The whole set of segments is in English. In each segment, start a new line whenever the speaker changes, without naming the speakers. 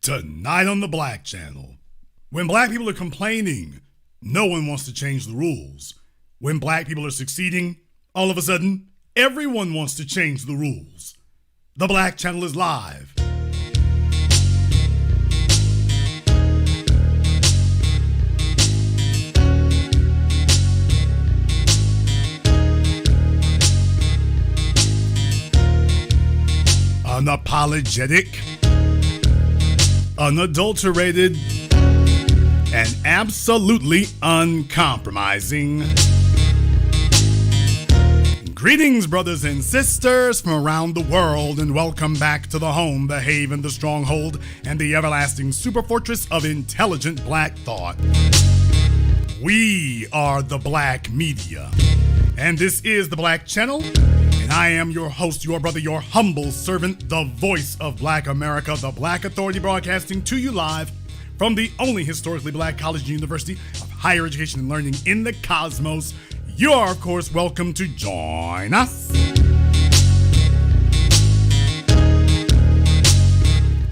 Tonight on the Black Channel. When black people are complaining, no one wants to change the rules. When black people are succeeding, all of a sudden, everyone wants to change the rules. The Black Channel is live. Unapologetic, unadulterated, and absolutely uncompromising. Greetings, brothers and sisters from around the world, and welcome back to the home, the haven, the stronghold, and the everlasting superfortress of intelligent black thought. We are the Black Media, and this is the Black Channel. I am your host, your brother, your humble servant, the voice of Black America, the Black Authority, broadcasting to you live from the only historically black college and university of higher education and learning in the cosmos. You are, of course, welcome to join us.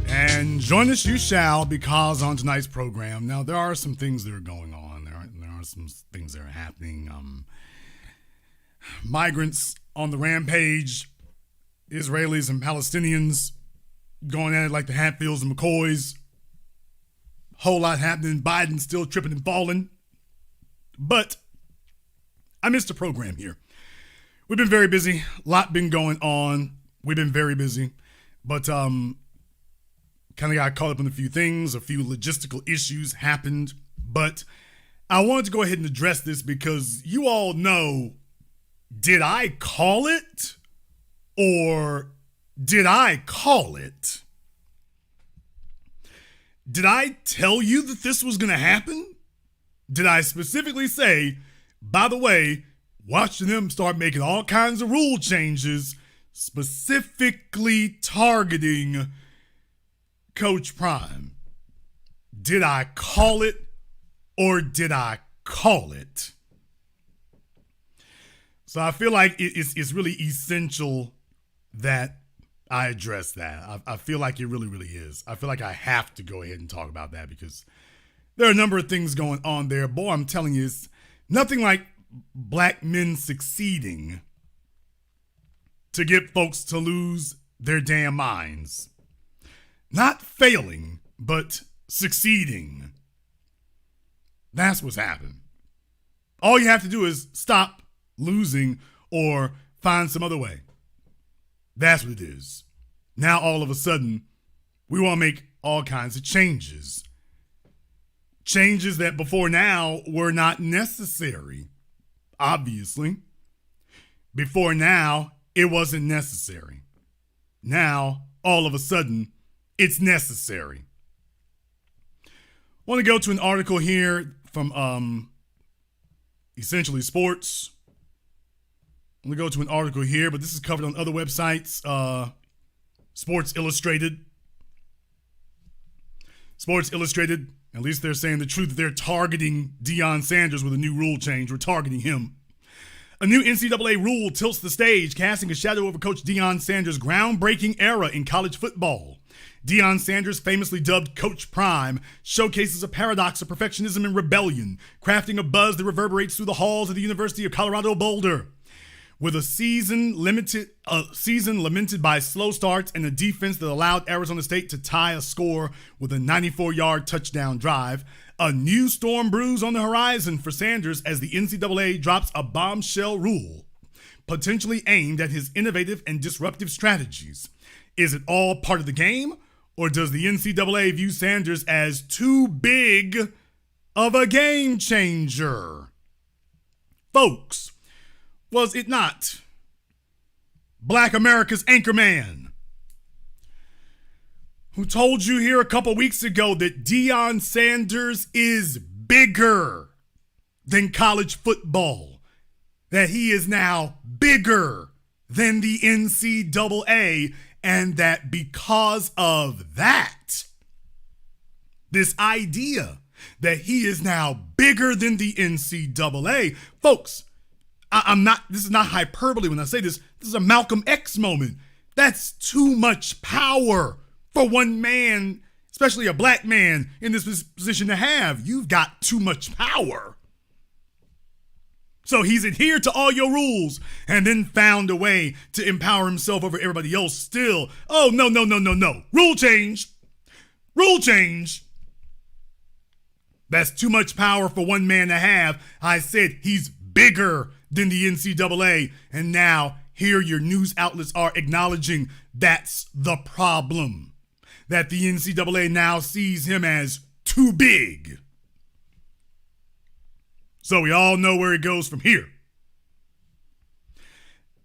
And join us you shall, because on tonight's program, now there are some things that are going on. There are some things that are happening. Migrants on the rampage, Israelis and Palestinians going at it like the Hatfields and McCoys. Whole lot happening. Biden still tripping and falling. But I missed a program here. We've been very busy. A lot been going on. We've been very busy. But kind of got caught up in a few things. A few logistical issues happened. But I wanted to go ahead and address this because you all know, did I call it or did I call it? Did I tell you that this was going to happen? Did I specifically say, by the way, watching them start making all kinds of rule changes, specifically targeting Coach Prime? Did I call it or did I call it? So I feel like it's really essential that I address that. I feel like it really, really is. I feel like I have to go ahead and talk about that because there are a number of things going on there. Boy, I'm telling you, it's nothing like black men succeeding to get folks to lose their damn minds. Not failing, but succeeding. That's what's happened. All you have to do is stop losing or find some other way. That's what it is. Now all of a sudden, we want to make all kinds of changes. Changes that before now were not necessary. Obviously. Before now, it wasn't necessary. Now, all of a sudden, it's necessary. I want to go to an article here from Essentially Sports. I'm going to go to an article here, but this is covered on other websites. Sports Illustrated. Sports Illustrated, at least they're saying the truth. They're targeting Deion Sanders with a new rule change. We're targeting him. A new NCAA rule tilts the stage, casting a shadow over Coach Deion Sanders' groundbreaking era in college football. Deion Sanders, famously dubbed Coach Prime, showcases a paradox of perfectionism and rebellion, crafting a buzz that reverberates through the halls of the University of Colorado Boulder. With a season lamented by slow starts and a defense that allowed Arizona State to tie a score with a 94-yard touchdown drive, a new storm brews on the horizon for Sanders as the NCAA drops a bombshell rule, potentially aimed at his innovative and disruptive strategies. Is it all part of the game, or does the NCAA view Sanders as too big of a game changer? Folks, was it not Black America's anchorman who told you here a couple weeks ago that Deion Sanders is bigger than college football, that he is now bigger than the NCAA, and that because of that, this idea that he is now bigger than the NCAA, folks, this is not hyperbole when I say this. This is a Malcolm X moment. That's too much power for one man, especially a black man in this position to have. You've got too much power. So he's adhered to all your rules and then found a way to empower himself over everybody else still. Oh, no. Rule change. That's too much power for one man to have. I said he's bigger than the NCAA. And now here your news outlets are acknowledging that's the problem. That the NCAA now sees him as too big. So we all know where it goes from here.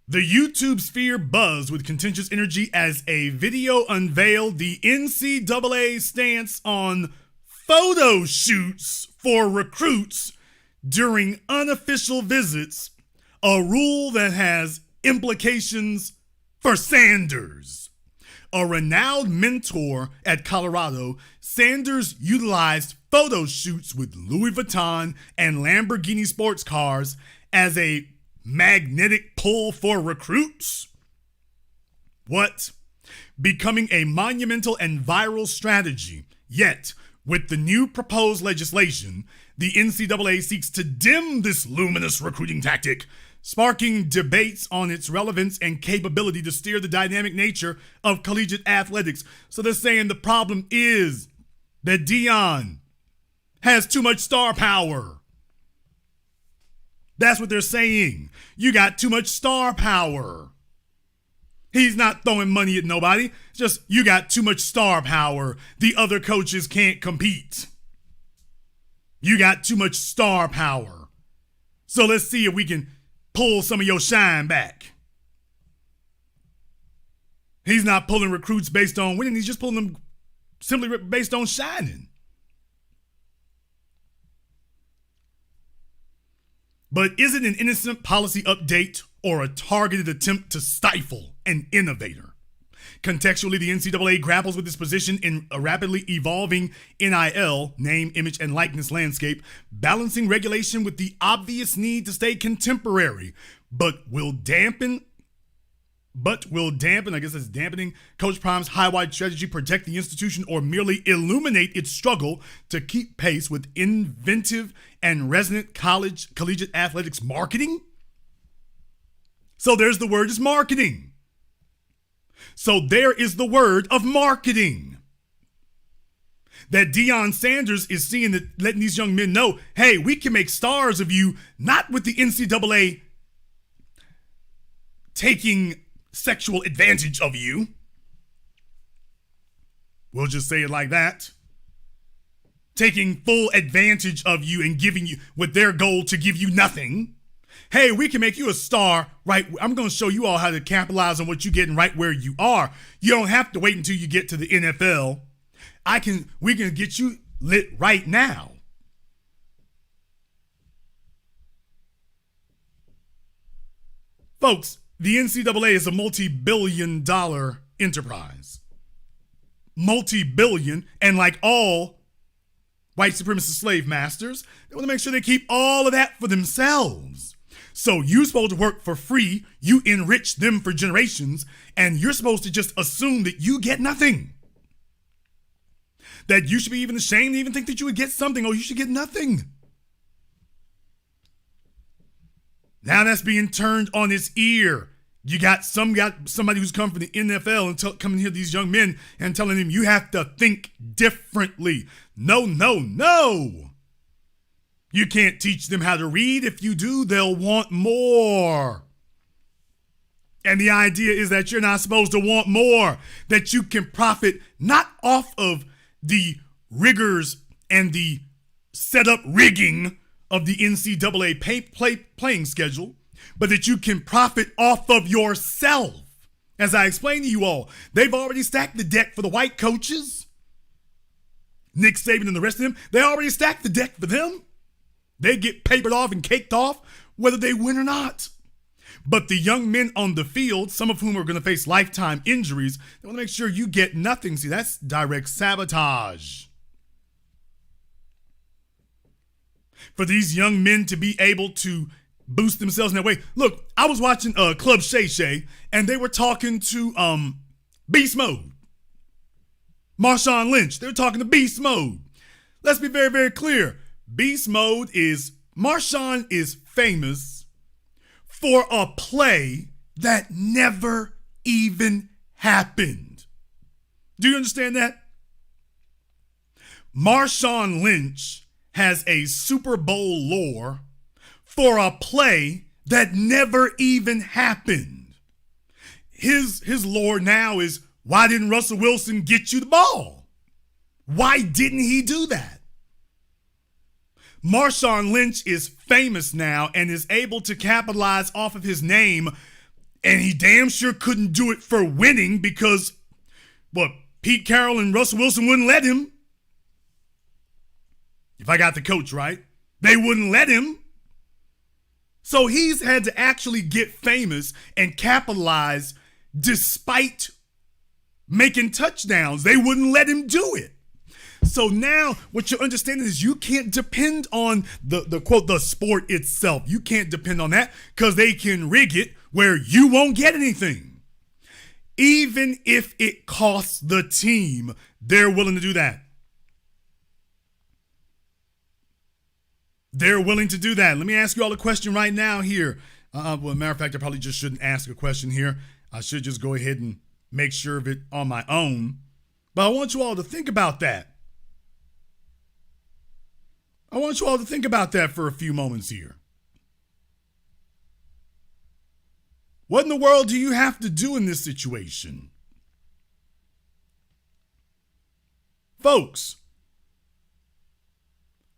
The YouTube sphere buzzed with contentious energy as a video unveiled the NCAA stance on photo shoots for recruits during unofficial visits, a rule that has implications for Sanders. A renowned mentor at Colorado, Sanders utilized photo shoots with Louis Vuitton and Lamborghini sports cars as a magnetic pull for recruits? What? Becoming a monumental and viral strategy. Yet, with the new proposed legislation, the NCAA seeks to dim this luminous recruiting tactic, sparking debates on its relevance and capability to steer the dynamic nature of collegiate athletics. So they're saying the problem is that Deion has too much star power. That's what they're saying. You got too much star power. He's not throwing money at nobody. It's just you got too much star power. The other coaches can't compete. You got too much star power. So let's see if we can pull some of your shine back. He's not pulling recruits based on winning. He's just pulling them simply based on shining. But is it an innocent policy update or a targeted attempt to stifle an innovator? Contextually, the NCAA grapples with this position in a rapidly evolving NIL, name, image, and likeness landscape, balancing regulation with the obvious need to stay contemporary, but will dampen, I guess that's dampening, Coach Prime's high-wide strategy, protect the institution, or merely illuminate its struggle to keep pace with inventive and resonant collegiate athletics marketing? So there's the word is marketing. So there is the word of marketing. That Deion Sanders is seeing that, letting these young men know, hey, we can make stars of you, not with the NCAA taking sexual advantage of you. We'll just say it like that. Taking full advantage of you and giving you, with their goal to give you nothing. Hey, we can make you a star, right? I'm going to show you all how to capitalize on what you're getting right where you are. You don't have to wait until you get to the NFL. We can get you lit right now. Folks, the NCAA is a multi-billion-dollar enterprise. Multi-billion, and like all white supremacist slave masters, they want to make sure they keep all of that for themselves. So you're supposed to work for free, you enrich them for generations, and you're supposed to just assume that you get nothing. That you should be even ashamed to even think that you would get something, or you should get nothing. Now that's being turned on its ear. You got somebody who's come from the NFL and coming here, these young men, and telling them you have to think differently. No. You can't teach them how to read. If you do, they'll want more. And the idea is that you're not supposed to want more, that you can profit not off of the rigors and the setup rigging of the NCAA playing schedule, but that you can profit off of yourself. As I explained to you all, they've already stacked the deck for the white coaches. Nick Saban and the rest of them, they already stacked the deck for them. They get papered off and caked off whether they win or not. But the young men on the field, some of whom are going to face lifetime injuries, they want to make sure you get nothing. See, that's direct sabotage. For these young men to be able to boost themselves in that way. Look, I was watching Club Shay Shay, and they were talking to Beast Mode. Marshawn Lynch, they're talking to beast mode. Let's be very, very clear. Beast mode is Marshawn is famous for a play that never even happened. Do you understand that? Marshawn Lynch has a Super Bowl lore for a play that never even happened. His lore now is, why didn't Russell Wilson get you the ball? Why didn't he do that? Marshawn Lynch is famous now and is able to capitalize off of his name, and he damn sure couldn't do it for winning because, Pete Carroll and Russell Wilson wouldn't let him. If I got the coach right, they wouldn't let him. So he's had to actually get famous and capitalize despite making touchdowns. They wouldn't let him do it. So now what you're understanding is you can't depend on the quote, the sport itself. You can't depend on that because they can rig it where you won't get anything. Even if it costs the team, they're willing to do that. They're willing to do that. Let me ask you all a question right now here. Matter of fact, I probably just shouldn't ask a question here. I should just go ahead and make sure of it on my own. But I want you all to think about that. I want you all to think about that for a few moments here. What in the world do you have to do in this situation? Folks,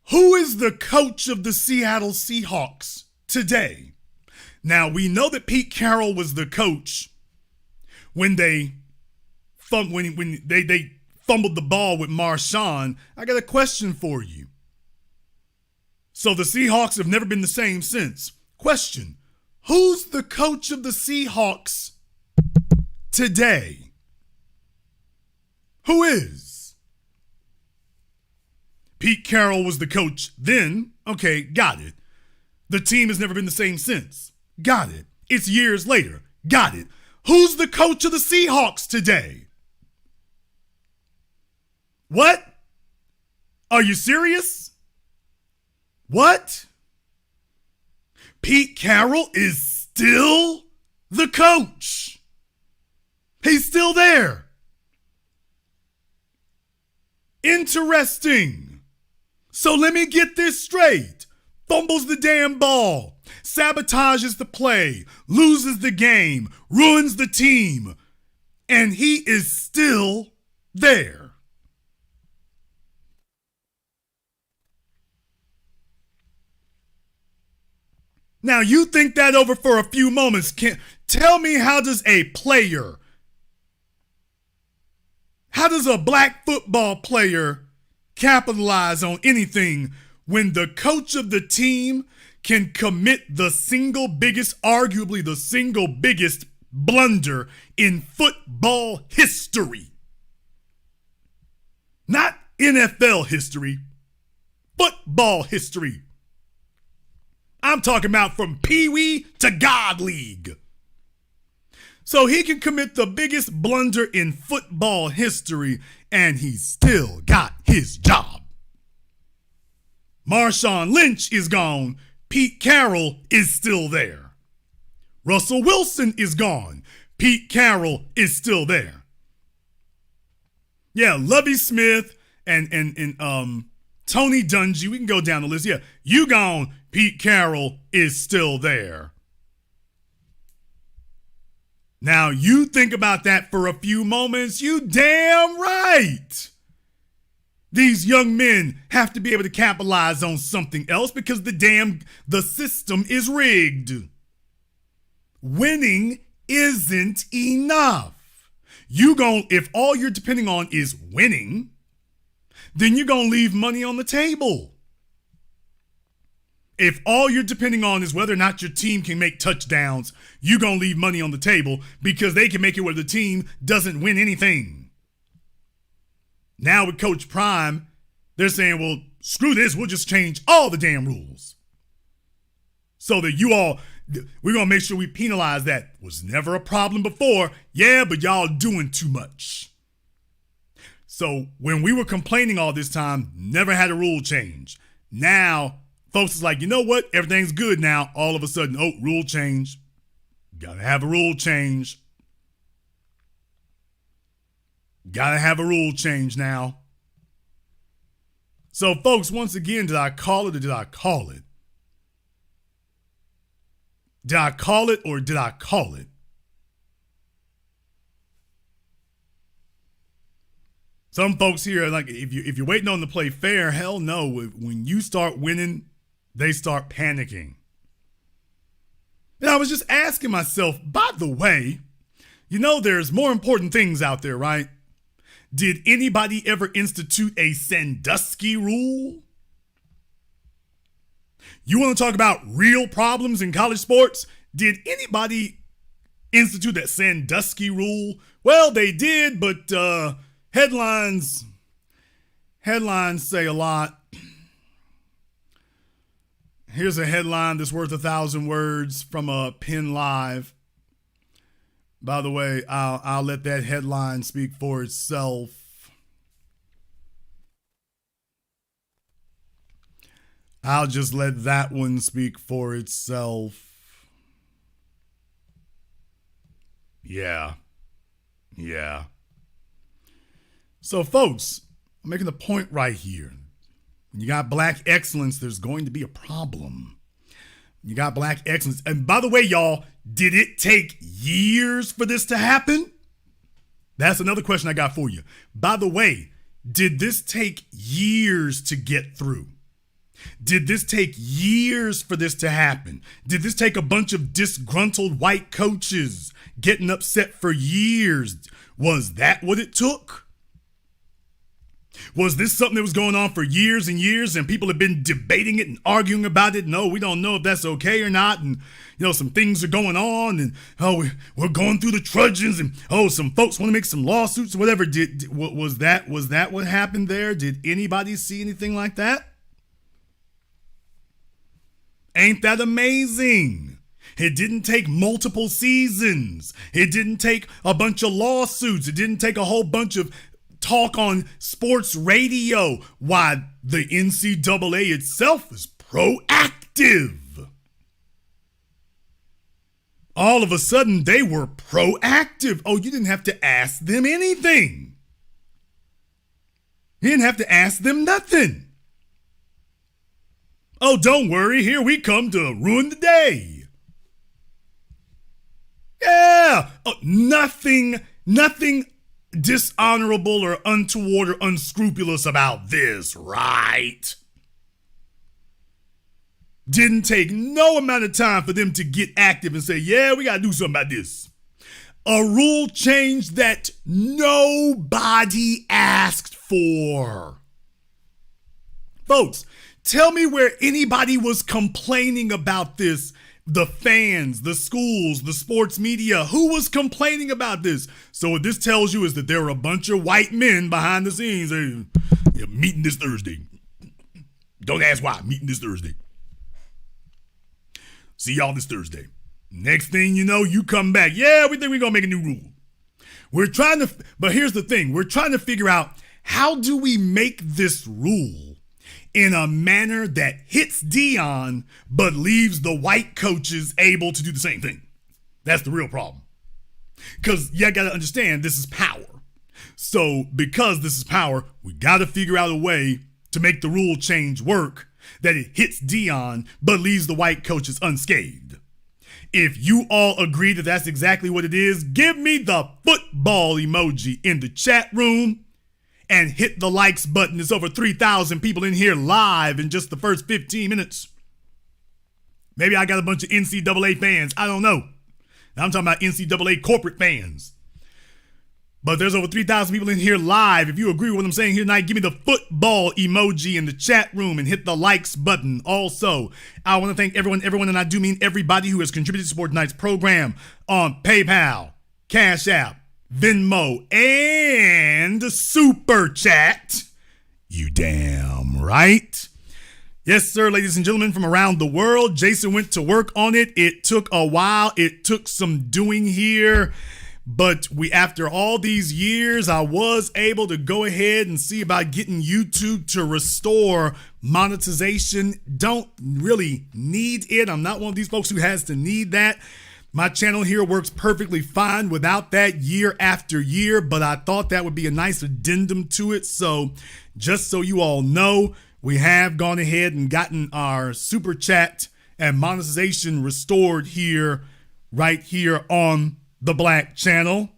who is the coach of the Seattle Seahawks today? Now, we know that Pete Carroll was the coach when they fumbled the ball with Marshawn. I got a question for you. So the Seahawks have never been the same since. Question, who's the coach of the Seahawks today? Who is? Pete Carroll was the coach then. Okay, got it. The team has never been the same since. Got it. It's years later. Got it. Who's the coach of the Seahawks today? What? Are you serious? What? Pete Carroll is still the coach. He's still there. Interesting. So let me get this straight. Fumbles the damn ball, sabotages the play, loses the game, ruins the team, and he is still there. Now you think that over for a few moments. Tell me, how does a black football player capitalize on anything when the coach of the team can commit arguably the single biggest blunder in football history? Not NFL history, football history. I'm talking about from Pee Wee to God League. So he can commit the biggest blunder in football history and he still got his job. Marshawn Lynch is gone. Pete Carroll is still there. Russell Wilson is gone. Pete Carroll is still there. Yeah, Lovie Smith and Tony Dungy, we can go down the list. Yeah, you gone. Pete Carroll is still there. Now you think about that for a few moments. You damn right. These young men have to be able to capitalize on something else because the system is rigged. Winning isn't enough. If all you're depending on is winning, then you're going to leave money on the table. If all you're depending on is whether or not your team can make touchdowns, you're going to leave money on the table because they can make it where the team doesn't win anything. Now with Coach Prime, they're saying, well, screw this. We'll just change all the damn rules. So that we're going to make sure we penalize that. Was never a problem before. Yeah, but y'all doing too much. So when we were complaining all this time, never had a rule change. Now, folks is like, you know what? Everything's good now. All of a sudden, oh, rule change. Gotta have a rule change. Gotta have a rule change now. So, folks, once again, did I call it or did I call it? Did I call it or did I call it? Some folks here are like, if you're waiting on to play fair, hell no. When you start winning, they start panicking. And I was just asking myself, by the way, you know there's more important things out there, right? Did anybody ever institute a Sandusky rule? You want to talk about real problems in college sports? Did anybody institute that Sandusky rule? Well, they did, but headlines say a lot. Here's a headline that's worth 1,000 words from a Penn Live. By the way, I'll let that headline speak for itself. I'll just let that one speak for itself. Yeah. So, folks, I'm making a point right here. When you got black excellence, there's going to be a problem. You got black excellence. And by the way, y'all, did it take years for this to happen? That's another question I got for you. By the way, did this take years to get through? Did this take years for this to happen? Did this take a bunch of disgruntled white coaches getting upset for years? Was that what it took? Was this something that was going on for years and years and people have been debating it and arguing about it? No, we don't know if that's okay or not. And, some things are going on and, we're going through the trudgeons and, some folks want to make some lawsuits or whatever. Was that what happened there? Did anybody see anything like that? Ain't that amazing? It didn't take multiple seasons. It didn't take a bunch of lawsuits. It didn't take a whole bunch of talk on sports radio. Why, the NCAA itself is proactive. All of a sudden, they were proactive. Oh, you didn't have to ask them anything. You didn't have to ask them nothing. Oh, don't worry, here we come to ruin the day. Yeah, nothing dishonorable or untoward or unscrupulous about this, right? Didn't take no amount of time for them to get active and say, yeah, we got to do something about this. A rule change that nobody asked for. Folks, tell me where anybody was complaining about this. The fans, the schools, the sports media, who was complaining about this? So what this tells you is that there were a bunch of white men behind the scenes. Meeting this Thursday. Don't ask why. Meeting this Thursday. See y'all this Thursday. Next thing you know, you come back. Yeah, we think we're going to make a new rule. But here's the thing. We're trying to figure out, how do we make this rule in a manner that hits Dion, but leaves the white coaches able to do the same thing? That's the real problem. Because you got to understand, this is power. So because this is power, we got to figure out a way to make the rule change work that it hits Dion, but leaves the white coaches unscathed. If you all agree that that's exactly what it is, give me the football emoji in the chat room. And hit the likes button. There's over 3,000 people in here live in just the first 15 minutes. Maybe I got a bunch of NCAA fans. I don't know. Now I'm talking about NCAA corporate fans. But there's over 3,000 people in here live. If you agree with what I'm saying here tonight, give me the football emoji in the chat room and hit the likes button. Also, I want to thank everyone, and I do mean everybody who has contributed to support tonight's program on PayPal, CashApp, Venmo, and Super Chat. You damn right. Yes, sir, ladies and gentlemen from around the world. Jason went to work on it. It took a while. It took some doing here. But after all these years, I was able to go ahead and see about getting YouTube to restore monetization. Don't really need it. I'm not one of these folks who has to need that. My channel here works perfectly fine without that year after year, but I thought that would be a nice addendum to it. So just so you all know, we have gone ahead and gotten our super chat and monetization restored here, right here on the Black Channel.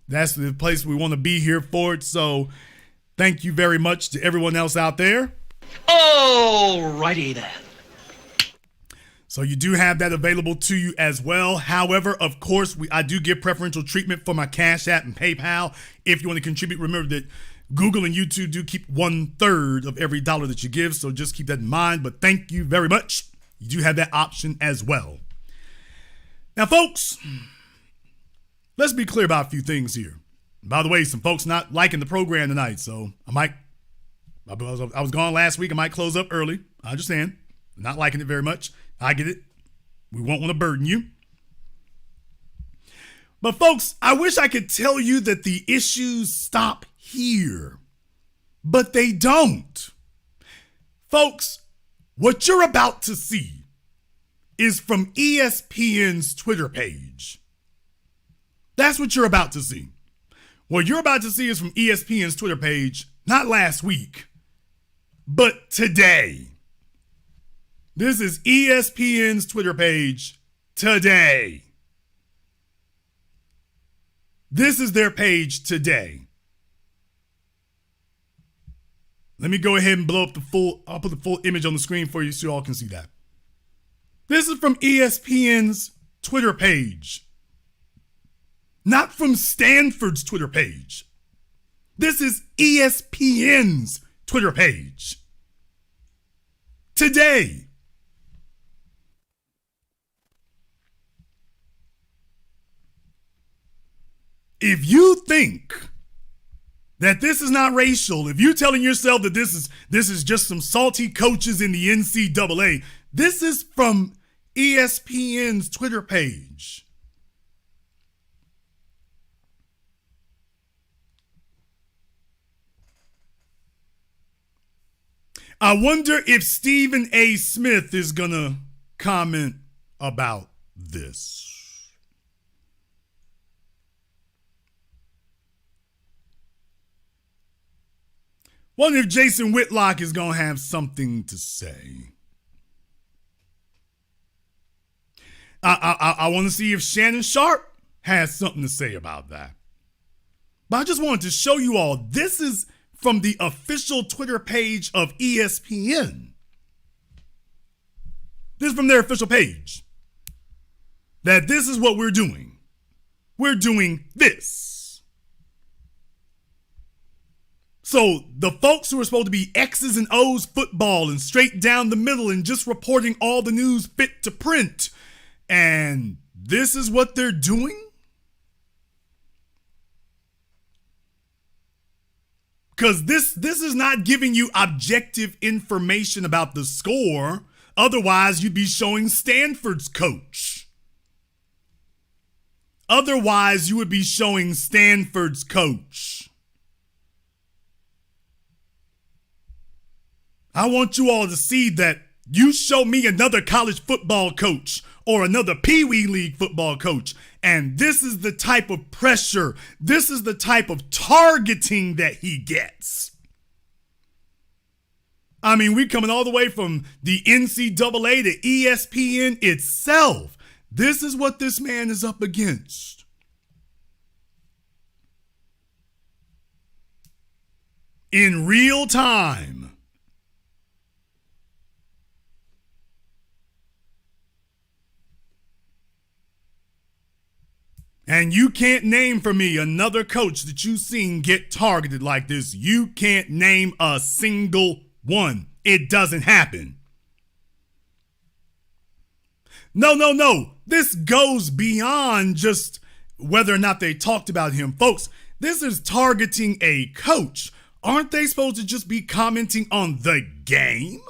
That's the place we want to be here for it. So thank you very much to everyone else out there.
Alrighty then.
So you do have that available to you as well. However, of course, I do give preferential treatment for my Cash App and PayPal. If you want to contribute, remember that Google and YouTube do keep 1/3 of every dollar that you give. So just keep that in mind. But thank you very much. You do have that option as well. Now, folks, let's be clear about a few things here. By the way, some folks not liking the program tonight. So I was gone last week. I might close up early. I understand. Not liking it very much. I get it. We won't want to burden you. But folks, I wish I could tell you that the issues stop here, but they don't. Folks, what you're about to see is from ESPN's Twitter page. That's what you're about to see. What you're about to see is from ESPN's Twitter page, not last week, but today. This is ESPN's Twitter page today. This is their page today. Let me go ahead and I'll put the full image on the screen for you so you all can see that. This is from ESPN's Twitter page. Not from Stanford's Twitter page. This is ESPN's Twitter page. Today. If you think that this is not racial, if you're telling yourself that this is just some salty coaches in the NCAA, this is from ESPN's Twitter page. I wonder if Stephen A. Smith is gonna comment about this. Wonder if Jason Whitlock is going to have something to say. I want to see if Shannon Sharp has something to say about that. But I just wanted to show you all, this is from the official Twitter page of ESPN. This is from their official page. That this is what we're doing. We're doing this. So the folks who are supposed to be X's and O's football and straight down the middle and just reporting all the news fit to print, and this is what they're doing? Because this is not giving you objective information about the score. Otherwise, you'd be showing Stanford's coach. Otherwise, you would be showing Stanford's coach. I want you all to see that you show me another college football coach or another Pee Wee League football coach, and this is the type of pressure, this is the type of targeting that he gets. I mean, we're coming all the way from the NCAA to ESPN itself. This is what this man is up against. In real time. And you can't name for me another coach that you've seen get targeted like this. You can't name a single one. It doesn't happen. No. This goes beyond just whether or not they talked about him. Folks, this is targeting a coach. Aren't they supposed to just be commenting on the game?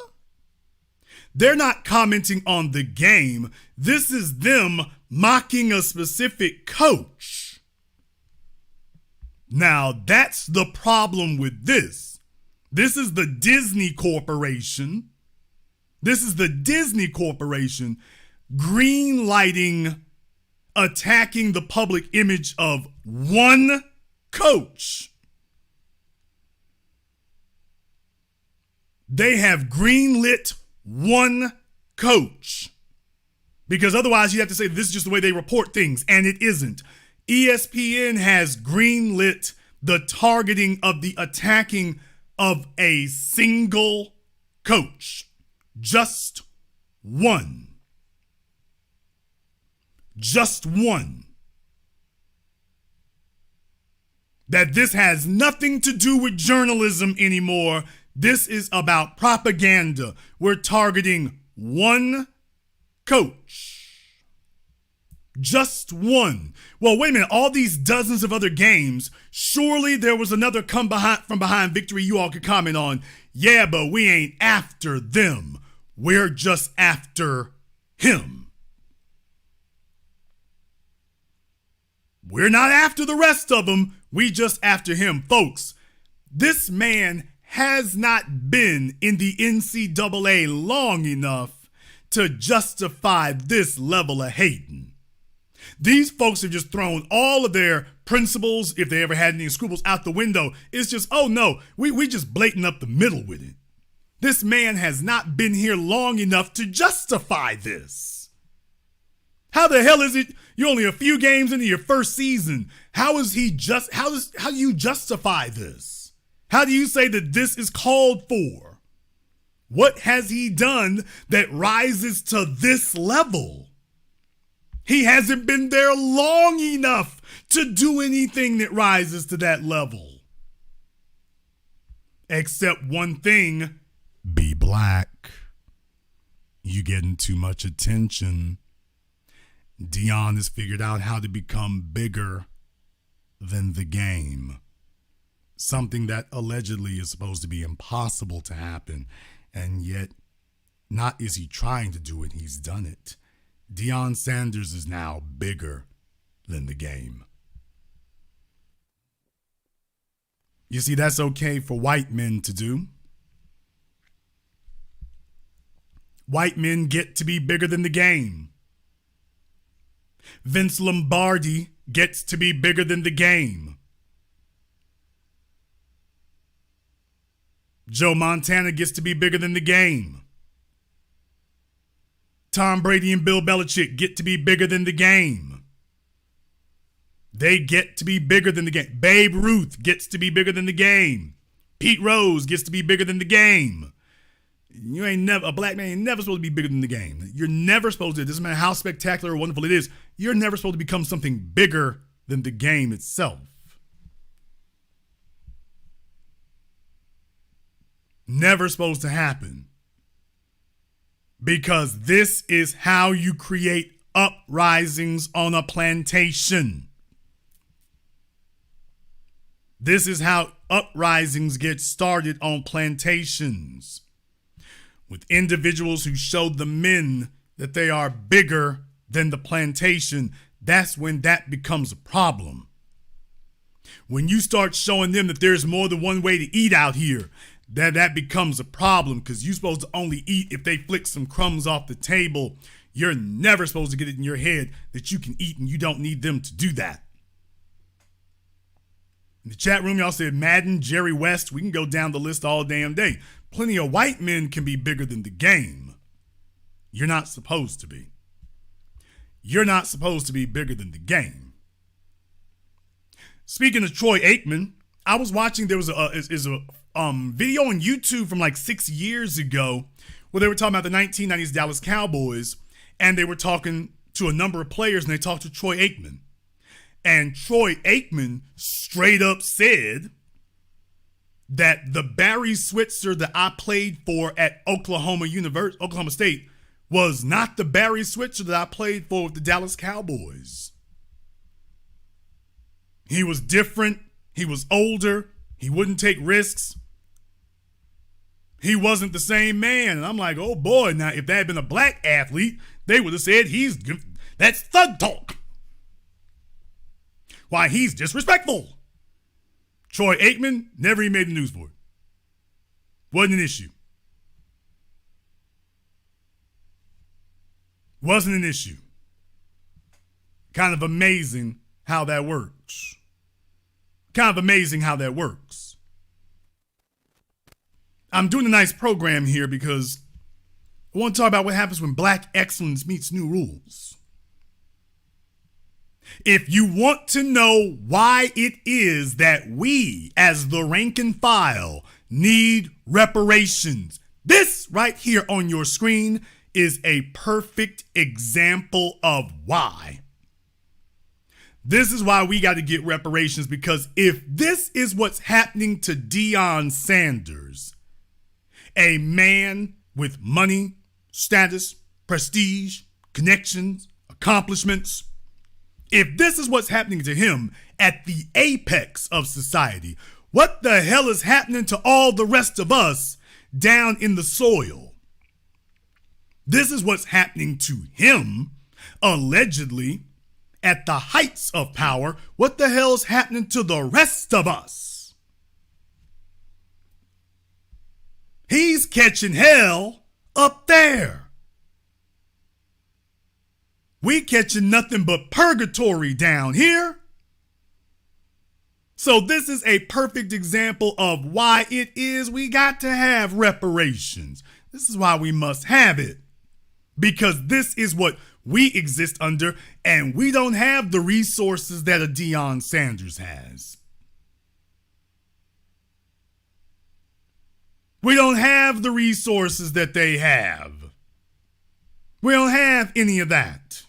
They're not commenting on the game. This is them mocking a specific coach. Now, that's the problem with this. This is the Disney Corporation. This is the Disney Corporation greenlighting attacking the public image of one coach. They have greenlit one coach. Because otherwise you have to say this is just the way they report things, and it isn't. ESPN has greenlit the targeting of the attacking of a single coach. Just one. Just one. That this has nothing to do with journalism anymore. This is about propaganda. We're targeting one coach. Just one. Well, wait a minute. All these dozens of other games, surely there was another come from behind victory you all could comment on. Yeah, but we ain't after them. We're just after him. We're not after the rest of them. We just after him. Folks, this man has not been in the NCAA long enough to justify this level of hating. These folks have just thrown all of their principles, if they ever had any scruples, out the window. It's just, oh no, we just blatant up the middle with it. This man has not been here long enough to justify this. How the hell is it you're only a few games into your first season? How do you justify this? How do you say that this is called for? What has he done that rises to this level? He hasn't been there long enough to do anything that rises to that level. Except one thing, be black. You getting too much attention. Deion has figured out how to become bigger than the game. Something that allegedly is supposed to be impossible to happen. And yet, not is he trying to do it, he's done it. Deion Sanders is now bigger than the game. You see, that's okay for white men to do. White men get to be bigger than the game. Vince Lombardi gets to be bigger than the game. Joe Montana gets to be bigger than the game. Tom Brady and Bill Belichick get to be bigger than the game. They get to be bigger than the game. Babe Ruth gets to be bigger than the game. Pete Rose gets to be bigger than the game. A black man ain't never supposed to be bigger than the game. You're never supposed to, it doesn't matter how spectacular or wonderful it is, you're never supposed to become something bigger than the game itself. Never supposed to happen. Because this is how you create uprisings on a plantation. This is how uprisings get started on plantations. With individuals who show the men that they are bigger than the plantation, that's when that becomes a problem. When you start showing them that there's more than one way to eat out here, that becomes a problem, because you're supposed to only eat if they flick some crumbs off the table. You're never supposed to get it in your head that you can eat and you don't need them to do that. In the chat room, y'all said Madden, Jerry West. We can go down the list all damn day. Plenty of white men can be bigger than the game. You're not supposed to be. You're not supposed to be bigger than the game. Speaking of Troy Aikman, I was watching, there was a video on YouTube from like 6 years ago where they were talking about the 1990s Dallas Cowboys, and they were talking to a number of players, and they talked to Troy Aikman. And Troy Aikman straight up said that the Barry Switzer that I played for at Oklahoma State was not the Barry Switzer that I played for with the Dallas Cowboys. He was different. He was older. He wouldn't take risks. He wasn't the same man. And I'm like, oh boy, now if that had been a black athlete, they would have said That's thug talk. Why, he's disrespectful. Troy Aikman never even made the news for it. Wasn't an issue. Wasn't an issue. Kind of amazing how that works. Kind of amazing how that works. I'm doing a nice program here because I want to talk about what happens when black excellence meets new rules. If you want to know why it is that we, as the rank and file, need reparations, this right here on your screen is a perfect example of why. This is why we got to get reparations, because if this is what's happening to Deion Sanders, a man with money, status, prestige, connections, accomplishments, if this is what's happening to him at the apex of society, what the hell is happening to all the rest of us down in the soil? This is what's happening to him, allegedly, at the heights of power. What the hell's happening to the rest of us? He's catching hell up there. We catching nothing but purgatory down here. So this is a perfect example of why it is we got to have reparations. This is why we must have it. Because this is what we exist under, and we don't have the resources that a Deion Sanders has. We don't have the resources that they have. We don't have any of that.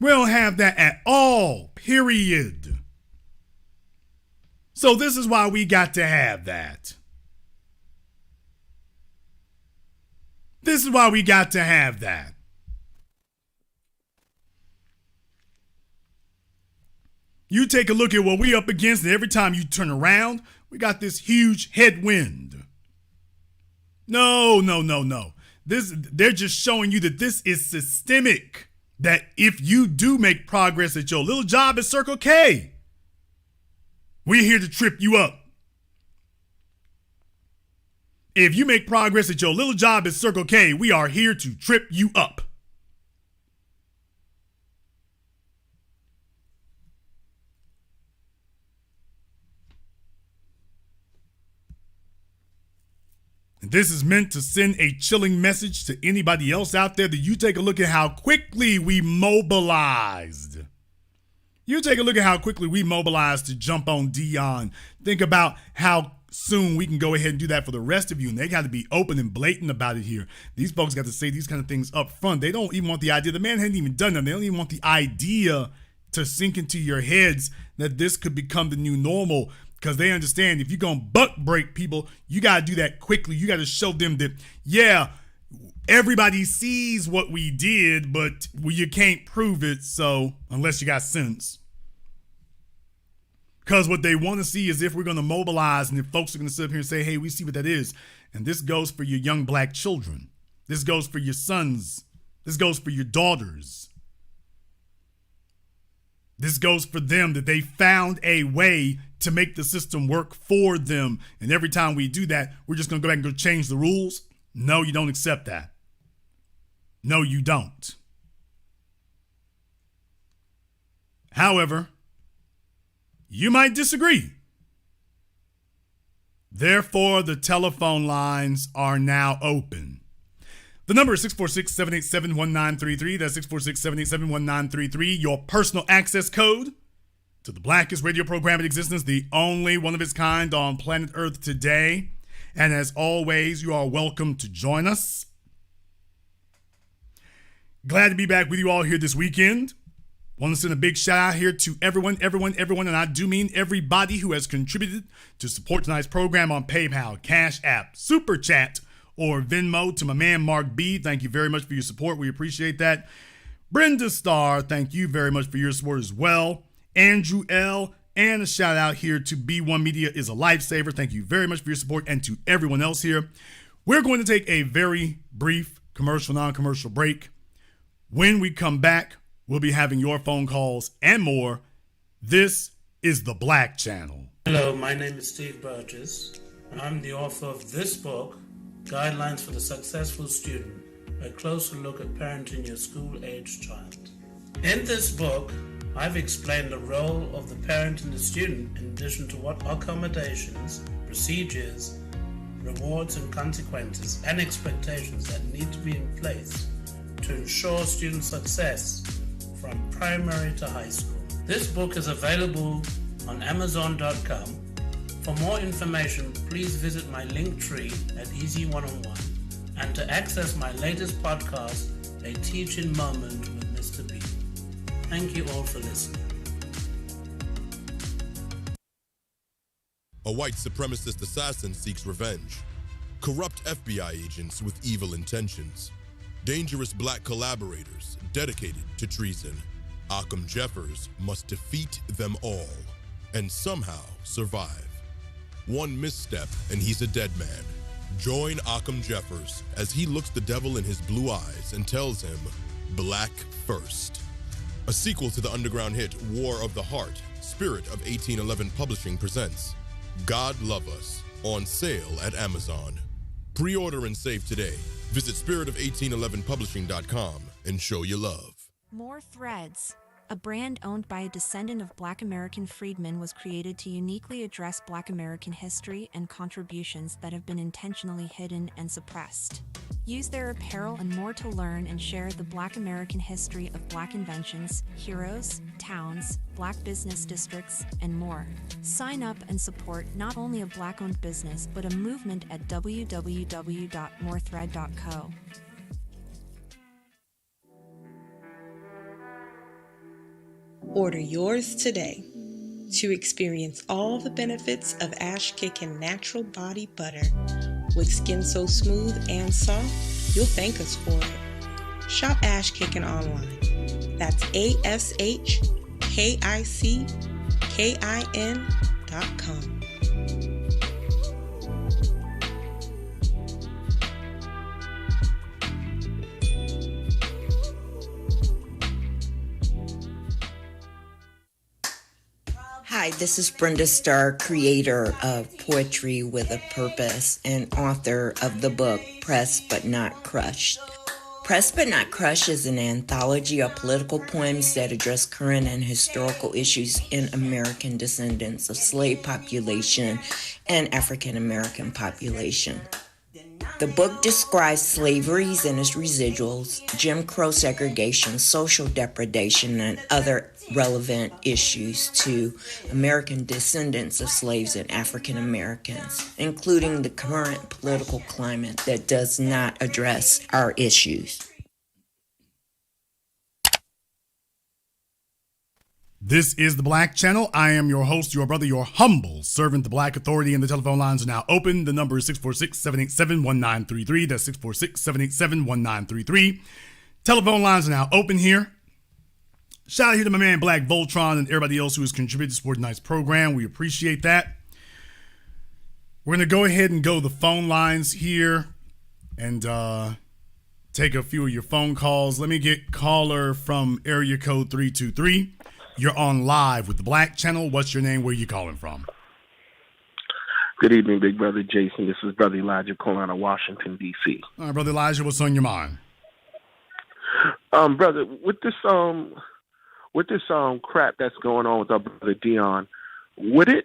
We don't have that at all, period. So this is why we got to have that. This is why we got to have that. You take a look at what we up against, and every time you turn around, we got this huge headwind. No. They're just showing you that this is systemic. That if you do make progress at your little job at Circle K, we're here to trip you up. If you make progress at your little job at Circle K, we are here to trip you up. And this is meant to send a chilling message to anybody else out there that you take a look at how quickly we mobilized. You take a look at how quickly we mobilized to jump on Deion. Think about how soon we can go ahead and do that for the rest of you. And they got to be open and blatant about it here. These folks got to say these kind of things up front. They don't even want the idea. The man hadn't even done them. They don't even want the idea to sink into your heads that this could become the new normal. Because they understand if you're going to buck break people, you got to do that quickly. You got to show them that, yeah, everybody sees what we did, but you can't prove it. So unless you got sense. Because what they want to see is if we're going to mobilize and if folks are going to sit up here and say, hey, we see what that is. And this goes for your young black children. This goes for your sons. This goes for your daughters. This goes for them, that they found a way to make the system work for them. And every time we do that, we're just going to go back and go change the rules. No, you don't accept that. No, you don't. However, you might disagree. Therefore, the telephone lines are now open. The number is 646-787-1933. That's 646-787-1933. Your personal access code to the blackest radio program in existence, the only one of its kind on planet Earth today. And as always, you are welcome to join us. Glad to be back with you all here this weekend. Want to send a big shout out here to everyone, and I do mean everybody who has contributed to support tonight's program on PayPal, CashApp, Super Chat, or Venmo. To my man, Mark B., thank you very much for your support. We appreciate that. Brenda Starr, thank you very much for your support as well. Andrew L., and a shout out here to B1 Media is a lifesaver. Thank you very much for your support, and to everyone else here. We're going to take a very brief commercial, non-commercial break. When we come back, we'll be having your phone calls and more. This is The Black Channel.
Hello, my name is Steve Burgess. I'm the author of this book, Guidelines for the Successful Student, a closer look at parenting your school-aged child. In this book, I've explained the role of the parent and the student in addition to what accommodations, procedures, rewards and consequences and expectations that need to be in place to ensure student success from primary to high school. This book is available on Amazon.com. For more information, please visit my link tree at Easy One-on-One. And to access my latest podcast, A Teaching Moment with Mr. B. Thank you all for listening.
A white supremacist assassin seeks revenge. Corrupt FBI agents with evil intentions. Dangerous black collaborators dedicated to treason. Occam Jeffers must defeat them all and somehow survive. One misstep and he's a dead man. Join Occam Jeffers as he looks the devil in his blue eyes and tells him, Black first. A sequel to the underground hit War of the Heart, Spirit of 1811 Publishing presents God Love Us, on sale at Amazon. Pre-order and save today. Visit spirit of1811publishing.com and show your love.
More Threads. A brand owned by a descendant of Black American freedmen was created to uniquely address Black American history and contributions that have been intentionally hidden and suppressed. Use their apparel and more to learn and share the Black American history of Black inventions, heroes, towns, Black business districts, and more. Sign up and support not only a Black-owned business, but a movement at www.morethread.co.
Order yours today to experience all the benefits of Ash Kickin' natural body butter with skin so smooth and soft, you'll thank us for it. Shop Ash Kickin' online. That's ASHKICKIN.com.
Hi, this is Brenda Starr, creator of Poetry with a Purpose and author of the book Pressed But Not Crushed. Pressed But Not Crushed is an anthology of political poems that address current and historical issues in American descendants of slave population and African American population. The book describes slaveries and its residuals, Jim Crow segregation, social depredation, and other relevant issues to American descendants of slaves and African Americans, including the current political climate that does not address our issues.
This is The Black Channel. I am your host, your brother, your humble servant, the Black Authority, and the telephone lines are now open. The number is 646-787-1933. That's 646-787-1933. Telephone lines are now open here. Shout out here to my man Black Voltron and everybody else who has contributed to support tonight's program. We appreciate that. We're going to go ahead and go the phone lines here and take a few of your phone calls. Let me get caller from area code 323. You're on live with The Black Channel. What's your name? Where are you calling from?
Good evening, Big Brother Jason. This is Brother Elijah calling out of Washington, D.C.
All right, Brother Elijah, what's on your mind?
Brother, with this crap that's going on with our brother Dion, would it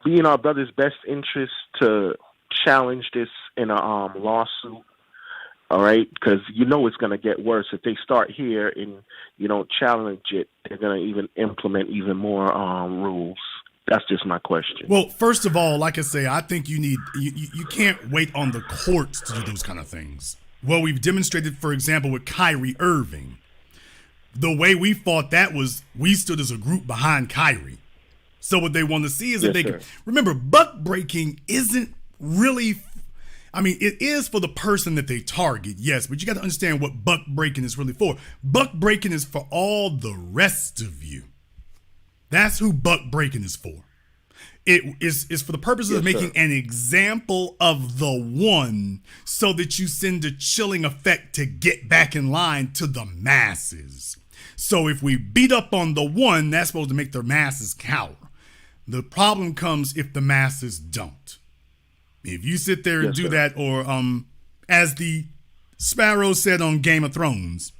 be in our brother's best interest to challenge this in a lawsuit? All right, because you know it's going to get worse if they start here and you don't challenge it. They're going to even implement even more rules. That's just my question.
Well, first of all, like I say, I think you can't wait on the courts to do those kind of things. Well, we've demonstrated, for example, with Kyrie Irving. The way we fought that was we stood as a group behind Kyrie. So what they want to see is that they can remember buck breaking isn't really. I mean, it is for the person that they target, yes, but you got to understand what buck breaking is really for. Buck breaking is for all the rest of you. That's who buck breaking is for. It is for the purposes of making an example of the one so that you send a chilling effect to get back in line to the masses. So if we beat up on the one, that's supposed to make the masses cower. The problem comes if the masses don't. If you sit there and do that, or as the Sparrow said on Game of Thrones,